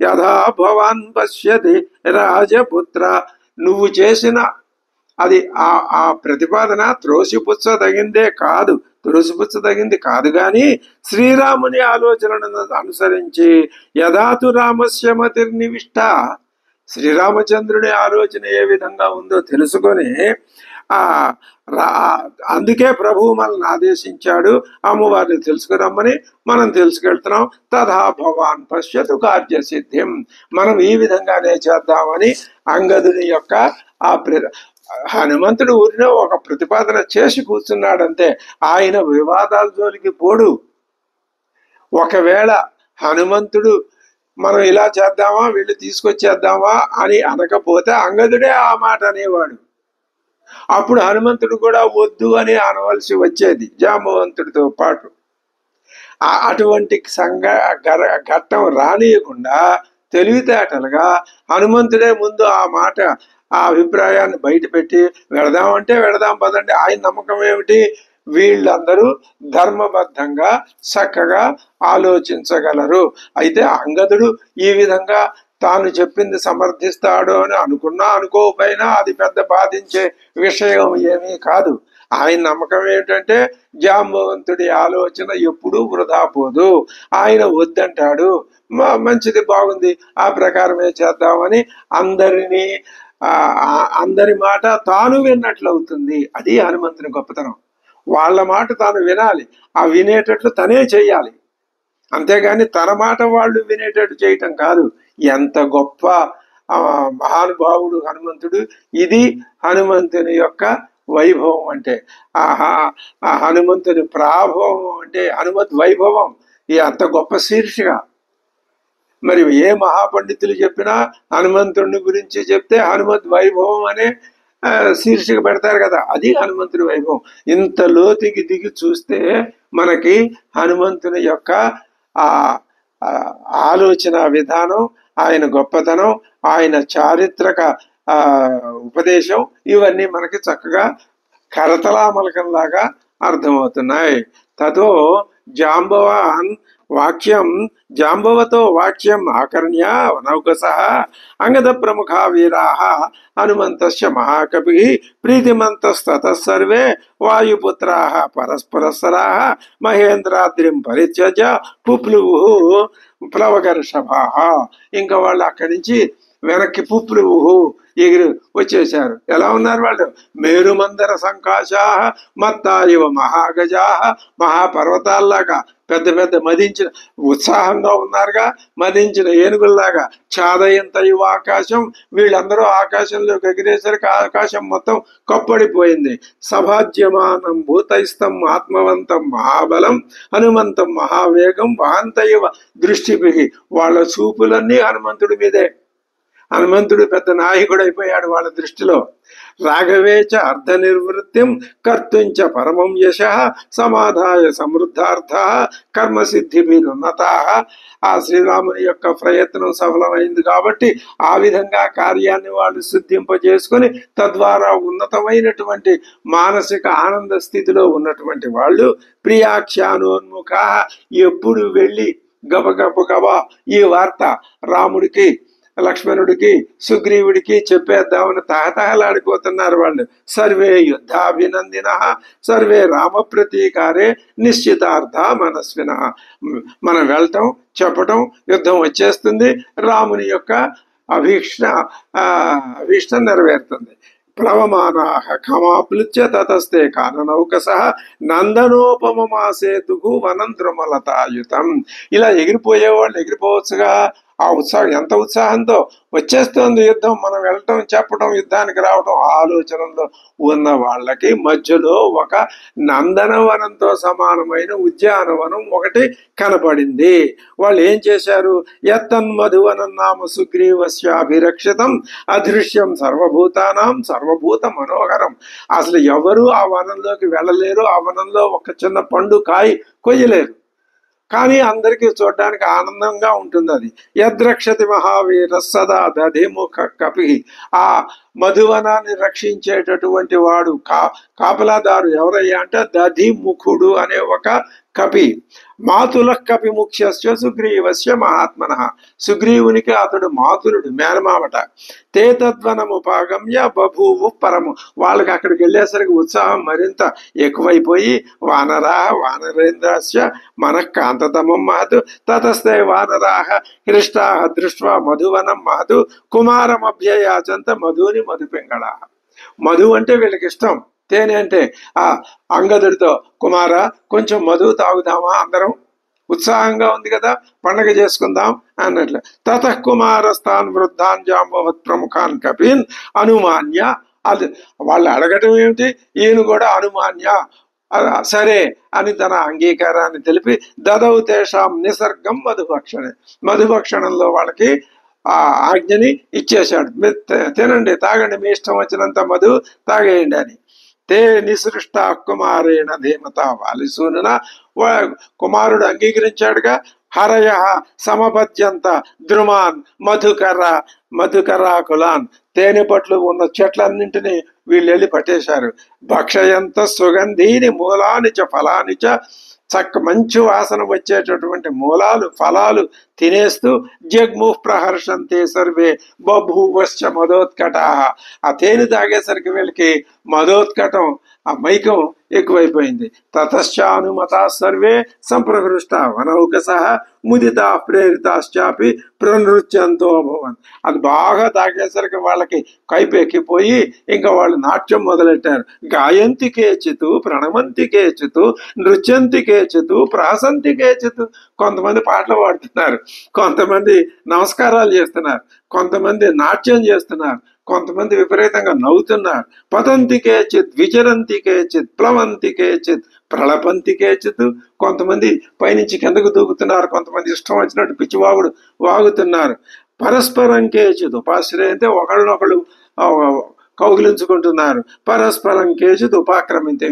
యథా భవాన్ పశ్యతి రాజపుత్ర. నువ్వు చేసిన అది ఆ ప్రతిపాదన త్రోసిపుచ్చదగింది కాదు గాని శ్రీరాముని ఆలోచనను అనుసరించి యథాతు రామస్య మతిర్నివిష్ట, శ్రీరామచంద్రుని ఆలోచన ఏ విధంగా ఉందో తెలుసుకొని అందుకే ప్రభువు మనల్ని ఆదేశించాడు అమ్మవారిని తెలుసుకురమ్మని. మనం తెలుసుకెళ్తున్నాం. తథా భవాన్ పశ్యతు కార్యసిద్ధిం. మనం ఈ విధంగానే చేద్దామని అంగదుని యొక్క హనుమంతుడు ఊరిలో ఒక ప్రతిపాదన చేసి కూర్చున్నాడంతే. ఆయన వివాదాల జోలికి పోడు. ఒకవేళ హనుమంతుడు మనం ఇలా చేద్దామా, వీళ్ళు తీసుకొచ్చేద్దామా అని అనకపోతే అంగదుడే ఆ మాట అనేవాడు. అప్పుడు హనుమంతుడు కూడా వద్దు అని అనవలసి వచ్చేది జాంబవంతుడితో పాటు. అటువంటి ఘట్టం రానియకుండా తెలివితేటలుగా హనుమంతుడే ముందు ఆ మాట, ఆ అభిప్రాయాన్ని బయట పెట్టి వెళదామంటే వెళదాం పదండి. ఆయన నమ్మకం ఏమిటి? వీళ్ళందరూ ధర్మబద్ధంగా చక్కగా ఆలోచించగలరు. అయితే అంగదుడు ఈ విధంగా తాను చెప్పింది సమర్థిస్తాడు అని అనుకున్నా అనుకోకపోయినా అది పెద్ద బాధించే విషయం ఏమీ కాదు. ఆయన నమ్మకం ఏంటంటే జాంబవంతుడి ఆలోచన ఎప్పుడూ వృధా పోదు. ఆయన వద్దంటాడు, మంచిది, బాగుంది, ఆ ప్రకారమే చేద్దామని అందరి మాట తాను విన్నట్లు అవుతుంది. అది హనుమంతుని గొప్పతనం. వాళ్ళ మాట తాను వినాలి, ఆ వినేటట్లు తనే చెయ్యాలి, అంతేగాని తన మాట వాళ్ళు వినేటట్టు చేయటం కాదు. ఎంత గొప్ప మహానుభావుడు హనుమంతుడు! ఇది హనుమంతుని యొక్క వైభవం అంటే. ఆ హనుమంతుని ప్రాభవం అంటే హనుమత్ వైభవం. అంత గొప్ప శీర్షిక. మరి ఏ మహాపండితులు చెప్పినా హనుమంతుడిని గురించి చెప్తే హనుమత్ వైభవం అనే శీర్షిక పెడతారు కదా, అది హనుమంతుని వైభవం. ఇంత లోతుకి దిగి చూస్తే మనకి హనుమంతుని యొక్క ఆలోచన విధానం, ఆయన గొప్పతనం, ఆయన చారిత్రక ఉపదేశం ఇవన్నీ మనకి చక్కగా కరతలామలకంలాగా అర్థమవుతున్నాయి. తతో జాంబవాన్ వాక్యం, జాంబవతో వాక్యం ఆకర్ణ్య నౌకసః అంగద ప్రముఖ వీరా హనుమంతస్య మహాకవి ప్రీతిమంతస్తతః సర్వే వాయుపుత్రాః పరస్పరసరాః మహేంద్రాద్రిం పరిత్యజ్య పుప్లువుః ప్లవగర్షభాః. ఇంకా వాళ్ళు అక్కడి నుంచి వెనక్కి పుప్లువుః ఎగిరి వచ్చేశారు. ఎలా ఉన్నారు వాళ్ళు? మేరుమందర సంకాశా మత్తా ఇవ మహాగజా, మహాపర్వతాల్లాగా పెద్ద పెద్ద మదించిన ఉత్సాహంగా ఉన్నారుగా, మదించిన ఏనుగుల్లాగా. చాదయంత ఇవ ఆకాశం, వీళ్ళందరూ ఆకాశంలోకి ఎగిరేసరికి ఆకాశం మొత్తం కప్పడిపోయింది. సభాజ్యమానం భూతైస్తం ఆత్మవంతం మహాబలం హనుమంతం మహావేగం వహంత ఇవ దృష్టిభి. వాళ్ళ చూపులన్నీ హనుమంతుడి మీదే. హనుమంతుడు పెద్ద నాయకుడు అయిపోయాడు వాళ్ళ దృష్టిలో. రాఘవేచ అర్ధ నిర్వృత్తిం కర్తుంచ పరమం యశ సమాధాయ సమృద్ధార్థ కర్మసిద్ధిభిరున్నత. ఆ శ్రీరాముని యొక్క ప్రయత్నం సఫలమైంది కాబట్టి ఆ విధంగా కార్యాన్ని వాళ్ళు సిద్ధింపజేసుకొని తద్వారా ఉన్నతమైనటువంటి మానసిక ఆనంద స్థితిలో ఉన్నటువంటి వాళ్ళు ప్రియాఖ్యానోన్ముఖ ఎప్పుడు వెళ్ళి గబగబా ఈ వార్త రాముడికి లక్ష్మణుడికి సుగ్రీవుడికి చెప్పేద్దామని తహతహలాడిపోతున్నారు వాళ్ళు. సర్వే యుద్ధాభినందిన సర్వే రామ ప్రతీకారే నిశ్చితార్థ మనస్విన. మనం వెళ్ళటం చెప్పటం యుద్ధం వచ్చేస్తుంది, రాముని యొక్క అభీష్టం నెరవేరుతుంది. ప్లవమానాః కమాప్లుత్య తతస్తే కాననౌకసః నందనోపమమాసేతుకు వనం ద్రుమలతాయుతం. ఇలా ఎగిరిపోయేవాళ్ళు ఎగిరిపోవచ్చుగా. ఆ ఉత్సాహం ఎంత ఉత్సాహంతో వచ్చేస్తోంది యుద్ధం, మనం వెళ్ళటం చెప్పడం యుద్ధానికి రావడం ఆలోచనలో ఉన్న వాళ్ళకి మధ్యలో ఒక నందనవనంతో సమానమైన ఉద్యానవనం ఒకటి కనపడింది. వాళ్ళు ఏం చేశారు? యత్తన్మధువనం నామ సుగ్రీవస్యాభిరక్షితం అదృశ్యం సర్వభూతానాం సర్వభూత మనోహరం. అసలు ఎవరు ఆ వనంలోకి వెళ్ళలేరు, ఆ వనంలో ఒక చిన్న పండు కాయ కొయ్యలేరు, కానీ అందరికీ చూడడానికి ఆనందంగా ఉంటుంది. అది యద్రక్షతి మహావీర సదా దధిముఖ కపి. ఆ మధువనాన్ని రక్షించేటటువంటి వాడు కాపలాదారు ఎవరయ్యా అంటే దధిముఖుడు అనే ఒక కపి. మాతుల కపి ముఖ్యస్య సుగ్రీవస్య మహాత్మన. సుగ్రీవునికి అతడు మాతులుడు, మేనమామట. తే తద్వనముపాగమ్య బభూవు పరము. వాళ్ళకి అక్కడికి వెళ్ళేసరికి ఉత్సాహం మరింత ఎక్కువైపోయి వానరేంద్రస్య మనఃకాంతతమం మహతు తతస్తే వానరాః హృష్టాః దృష్ట్వా మధువనం మహతు కుమారమభ్యయాచంత మధుని మధుపింగళ. మధు అంటే వీళ్ళకి ఇష్టం, తేనె అంటే ఆ అంగదుడితో కుమార కొంచెం మధు తాగుదామా, అందరం ఉత్సాహంగా ఉంది కదా, పండగ చేసుకుందాం అన్నట్లు. తతః కుమారస్థాన్ వృద్ధాన్ జాంబవత్ ప్రముఖాన్ కపీన్ అనుమాన్య. అది వాళ్ళు అడగటం ఏమిటి, ఈయన కూడా అనుమాన్య సరే అని తన అంగీకారాన్ని తెలిపి దదౌ తేషాం నిసర్గం మధుభక్షణే. మధుభక్షణంలో వాళ్ళకి ఆ ఆజ్ఞని ఇచ్చేశాడు. తినండి, తాగండి, మీ ఇష్టం వచ్చినంత మధు తాగేయండి అని. తే నిసృష్ట కుమారేణ ధీమత వాలిసూన. కుమారుడు అంగీకరించాడుగా. హరయ సమపద్యంత ద్రుమాన్ మధుకరాకులాన్. తేనె పట్లు ఉన్న చెట్లన్నింటినీ వీళ్ళు వెళ్ళి పట్టేశారు. భక్షయంత సుగంధీని మూలాని చ ఫలాని చ. మంచి వాసన వచ్చేటటువంటి మూలాలు ఫలాలు తినేస్తూ జగ్ము ప్రహర్షంతే సర్వే బభూవశ్చ మదోత్కటా. ఆ తేనె తాగేసరికి వీళ్ళకి మదోత్కటం, ఆ మైకం ఎక్కువైపోయింది. తతశ్చానుమతా సర్వే సంప్రహృష్ట వనౌకసః ముదితా ప్రేరితాశ్చాపి ప్రనృత్యంతో అభవన్. అది బాగా తాగేసరికి వాళ్ళకి కైపు ఎక్కిపోయి ఇంకా వాళ్ళు నాట్యం మొదలెట్టారు. గాయంతి కేచితు ప్రణమంతి కేచితు నృత్యంతి కేచితు ప్రహసంతి కేచితు. కొంతమంది పాటలు పాడుతున్నారు, కొంతమంది నమస్కారాలు చేస్తున్నారు, కొంతమంది నాట్యం చేస్తున్నారు, కొంతమంది విపరీతంగా నవ్వుతున్నారు. పతంతి కేచిత్ విచరంతి కేచిత్ ప్లవంతి కేచిత్ ప్రళపంతి కేచిత్. కొంతమంది పైనుంచి కిందకు దూకుతున్నారు, కొంతమంది ఇష్టం వచ్చినట్టు పిచ్చివాగుడు వాగుతున్నారు. పరస్పరం కేచిత్ ఉపాశ్రయ అంటే ఒకళ్ళనొకళ్ళు కౌగిలించుకుంటున్నారు. పరస్పరం కేచిత్ ఉపాక్రమింతే.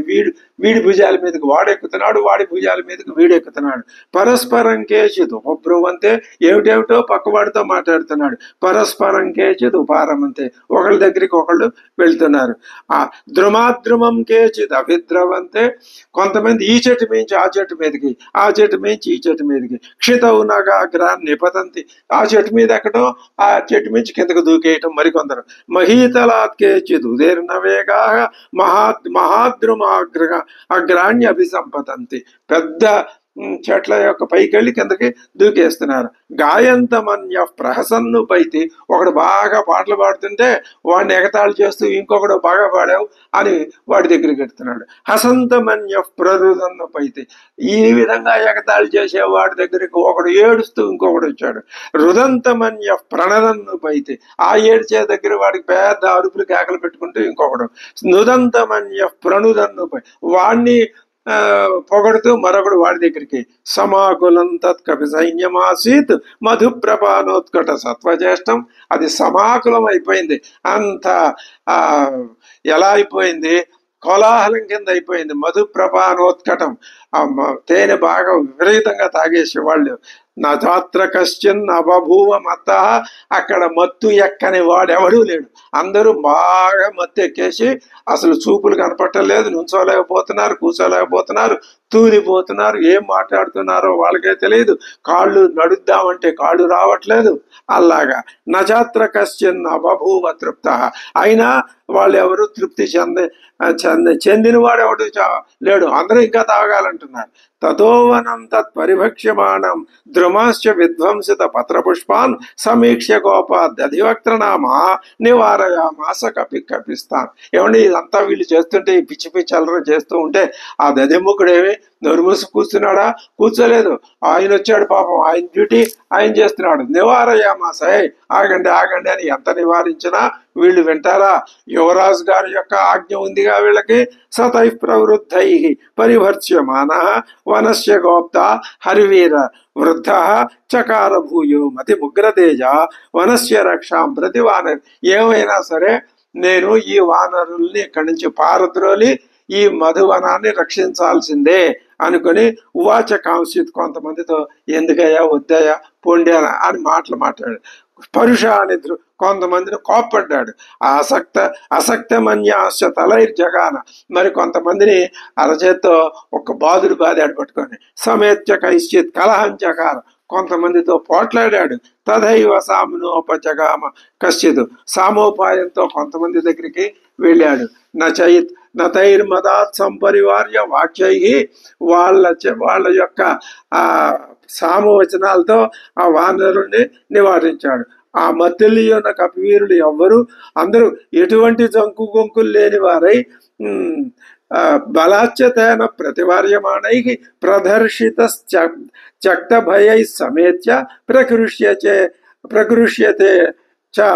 వీడి భుజాల మీదకి వాడెక్కుతున్నాడు, వాడి భుజాల మీదకి వీడెక్కుతున్నాడు. పరస్పరం కేచిత్ ఉపబ్రువంతే. ఏమిటేమిటో పక్కవాడితో మాట్లాడుతున్నాడు. పరస్పరం కేచిత్ ఉపారమంతే. ఒకళ్ళ దగ్గరికి ఒకళ్ళు వెళ్తున్నారు. ఆ ద్రుమాద్రుమం కేచిత్ అభిద్రవంతే. కొంతమంది ఈ చెట్టు మించి ఆ చెట్టు మీదకి, ఆ చెట్టు మించి ఈ చెట్టు మీదకి. క్షితవు నగాగ్రాన్ని నిపతంతి. ఆ చెట్టు మీద ఎక్కడం, ఆ చెట్టు మించి కిందకు దూకేయటం మరికొందరు. మహీతలాత్ కేచిత్ ఉదీర్ణవేగా అగ్రాణ్య అభిసంపతంతి. పెద్ద చెట్ల యొక్క పైకెళ్ళి కిందకి దూకేస్తున్నారు. గాయంతమన్య ప్రహసన్ను పైతి. ఒకడు బాగా పాటలు పాడుతుంటే వాడిని ఎగతాళి చేస్తూ ఇంకొకడు బాగా పాడావు అని వాడి దగ్గరికి ఎడుతున్నాడు. హసంతమన్య ప్రరుదన్ను పైతి. ఈ విధంగా ఎగతాళి చేసే వాడి దగ్గరికి ఒకడు ఏడుస్తూ ఇంకొకడు వచ్చాడు. రుదంతమన్య ప్రణదన్ను పైతి. ఆ ఏడ్చే దగ్గర వాడికి పెద్ద అరుపులు కేకలు పెట్టుకుంటూ ఇంకొకడు. నుదంతమన్య ప్రణుదన్ను పై. వాణ్ణి పొగడుతూ మరొకడు వాడి దగ్గరికి సమాకులం తత్కపి సైన్యమాసీత్ మధుప్రపానోత్కట సత్వజ్యేష్టం. అది సమాకులం అయిపోయింది. అంత ఆ ఎలా అయిపోయింది, కోలాహలం కింద అయిపోయింది. మధుప్రపానోత్కటం, తేనె బాగా విపరీతంగా తాగేసి వాళ్ళు. నా జాత్ర కశ్చిన్ అబభూవ మత్త, అక్కడ మత్తు ఎక్కని వాడెవడూ లేడు. అందరూ బాగా మత్తు ఎక్కేసి అసలు చూపులు కనపట్టలేదు, నుంచోలేకపోతున్నారు, కూర్చోలేకపోతున్నారు, తూలిపోతున్నారు, ఏం మాట్లాడుతున్నారో వాళ్ళకే తెలియదు, కాళ్ళు నడుద్దామంటే కాళ్ళు రావట్లేదు. అలాగా నజాత్ర కశ్చిన్ అబభూవ తృప్త, అయినా వాళ్ళు ఎవరు తృప్తి చెందిన వాడు ఎవడు లేడు, అందరూ ఇంకా తాగాలంటున్నారు. తతోవనం తత్పరిభక్ష్యమాణం ద్రుమాశ్చ విధ్వంసిత పత్రపుష్పాన్ సమీక్ష్య గోపాదధివక్త్రనామా నివారయామాస కపిస్తాన్. ఏమండి ఇదంతా వీళ్ళు చేస్తుంటే, ఈ పిచ్చి పిచ్చి అల్లరి చేస్తూ ఉంటే ఆ దధిముఖుడేమి నోరు మూసి కూర్చున్నాడా? కూర్చోలేదు. ఆయన వచ్చాడు పాపం, ఆయన డ్యూటీ ఆయన చేస్తున్నాడు. నివారయామాస, ఆగండి ఆగండి అని ఎంత నివారించినా వీళ్ళు వింటారా? యువరాజు గారి యొక్క ఆజ్ఞ ఉందిగా వీళ్ళకి. సతై ప్రవృద్ధై పరిభర్చ్యమాన వనస్య గోప్త హరివీర వృద్ధ చకార భూయో మతి ముగ్రతేజ వనస్య రక్షాం ప్రతి వానర్. ఏమైనా సరే నేను ఈ వానరుల్ని ఇక్కడి నుంచి పారద్రోలి ఈ మధువనాన్ని రక్షించాల్సిందే అనుకుని ఉవాచ కాంసిత్, కొంతమందితో ఎందుకయ్యా వద్దయ్యా పొండానా అని మాట్లాడాడు. పరుషాని కొంతమందిని కోప్పడ్డాడు. అసక్తమన్యాశ తలైర్జగాన, మరి కొంతమందిని అరచేత్తో ఒక బాదుడు బాదాడు పట్టుకొని. సమేత్య కైశ్చిత్ కలహంచకార, కొంతమందితో పోట్లాడాడు. తదైవ సామునోపజగామ కశ్చిత్, సామోపాయంతో కొంతమంది దగ్గరికి వెళ్ళాడు. నతైర్మదాత్ సంపరివార్య వాక్యై, వాళ్ళ యొక్క ఆ సామవచనాలతో ఆ వానరుల్ని నివారించాడు. ఆ మత్తులియున్న కపివీరులు ఎవ్వరు, అందరూ ఎటువంటి జంకు గొంకులు లేని వారై బలాచ్యతేన ప్రతివార్యమాణై ప్రదర్శిత చక్త భయై సమేత్య ప్రకృష్యతే చ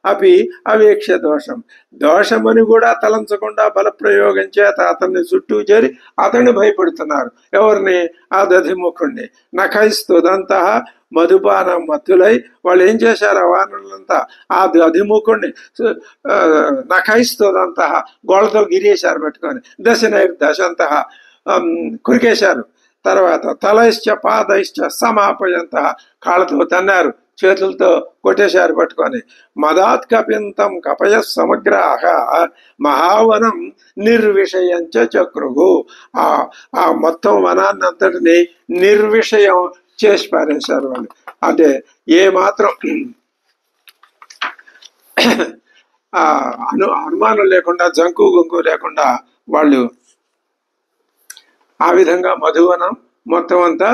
అపి అవేక్ష దోషం. దోషమని కూడా తలంచకుండా బలప్రయోగం చేత అతన్ని చుట్టూ చేరి అతన్ని భయపెడుతున్నారు. ఎవరిని? ఆ దధిముఖుణ్ణి. నఖైస్తుదంత మధుపాన మత్తులై వాళ్ళు ఏం చేశారు? ఆ వానరులంతా ఆ దధిముఖుణ్ణి నఖైస్తుదంత గోళ్ళతో గిరేశారు పెట్టుకొని. దశంత కురికేశారు. తర్వాత తలైశ్చ పాదైశ్చ సమాపయంత, కాళ్ళతో తన్నారు, చేతులతో కొట్టేశారు పట్టుకొని. మదాత్ కపింతం కపయ సమగ్రాహ మహావనం నిర్విషయంచ చక్రుగు, ఆ మొత్తం వనాన్ని అంతటిని నిర్విషయం చేసి పారేశారు వాళ్ళు. అంటే ఏ మాత్రం అనుమానం లేకుండా, జంకు గొంకు లేకుండా వాళ్ళు ఆ విధంగా మధువనం మొత్తం అంతా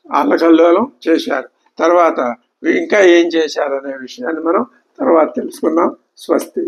అల్లకల్లోలం చేశారు. తర్వాత ఇంకా ఏం చేశారనే విషయాన్ని మనం తర్వాత తెలుసుకుందాం. స్వస్తి.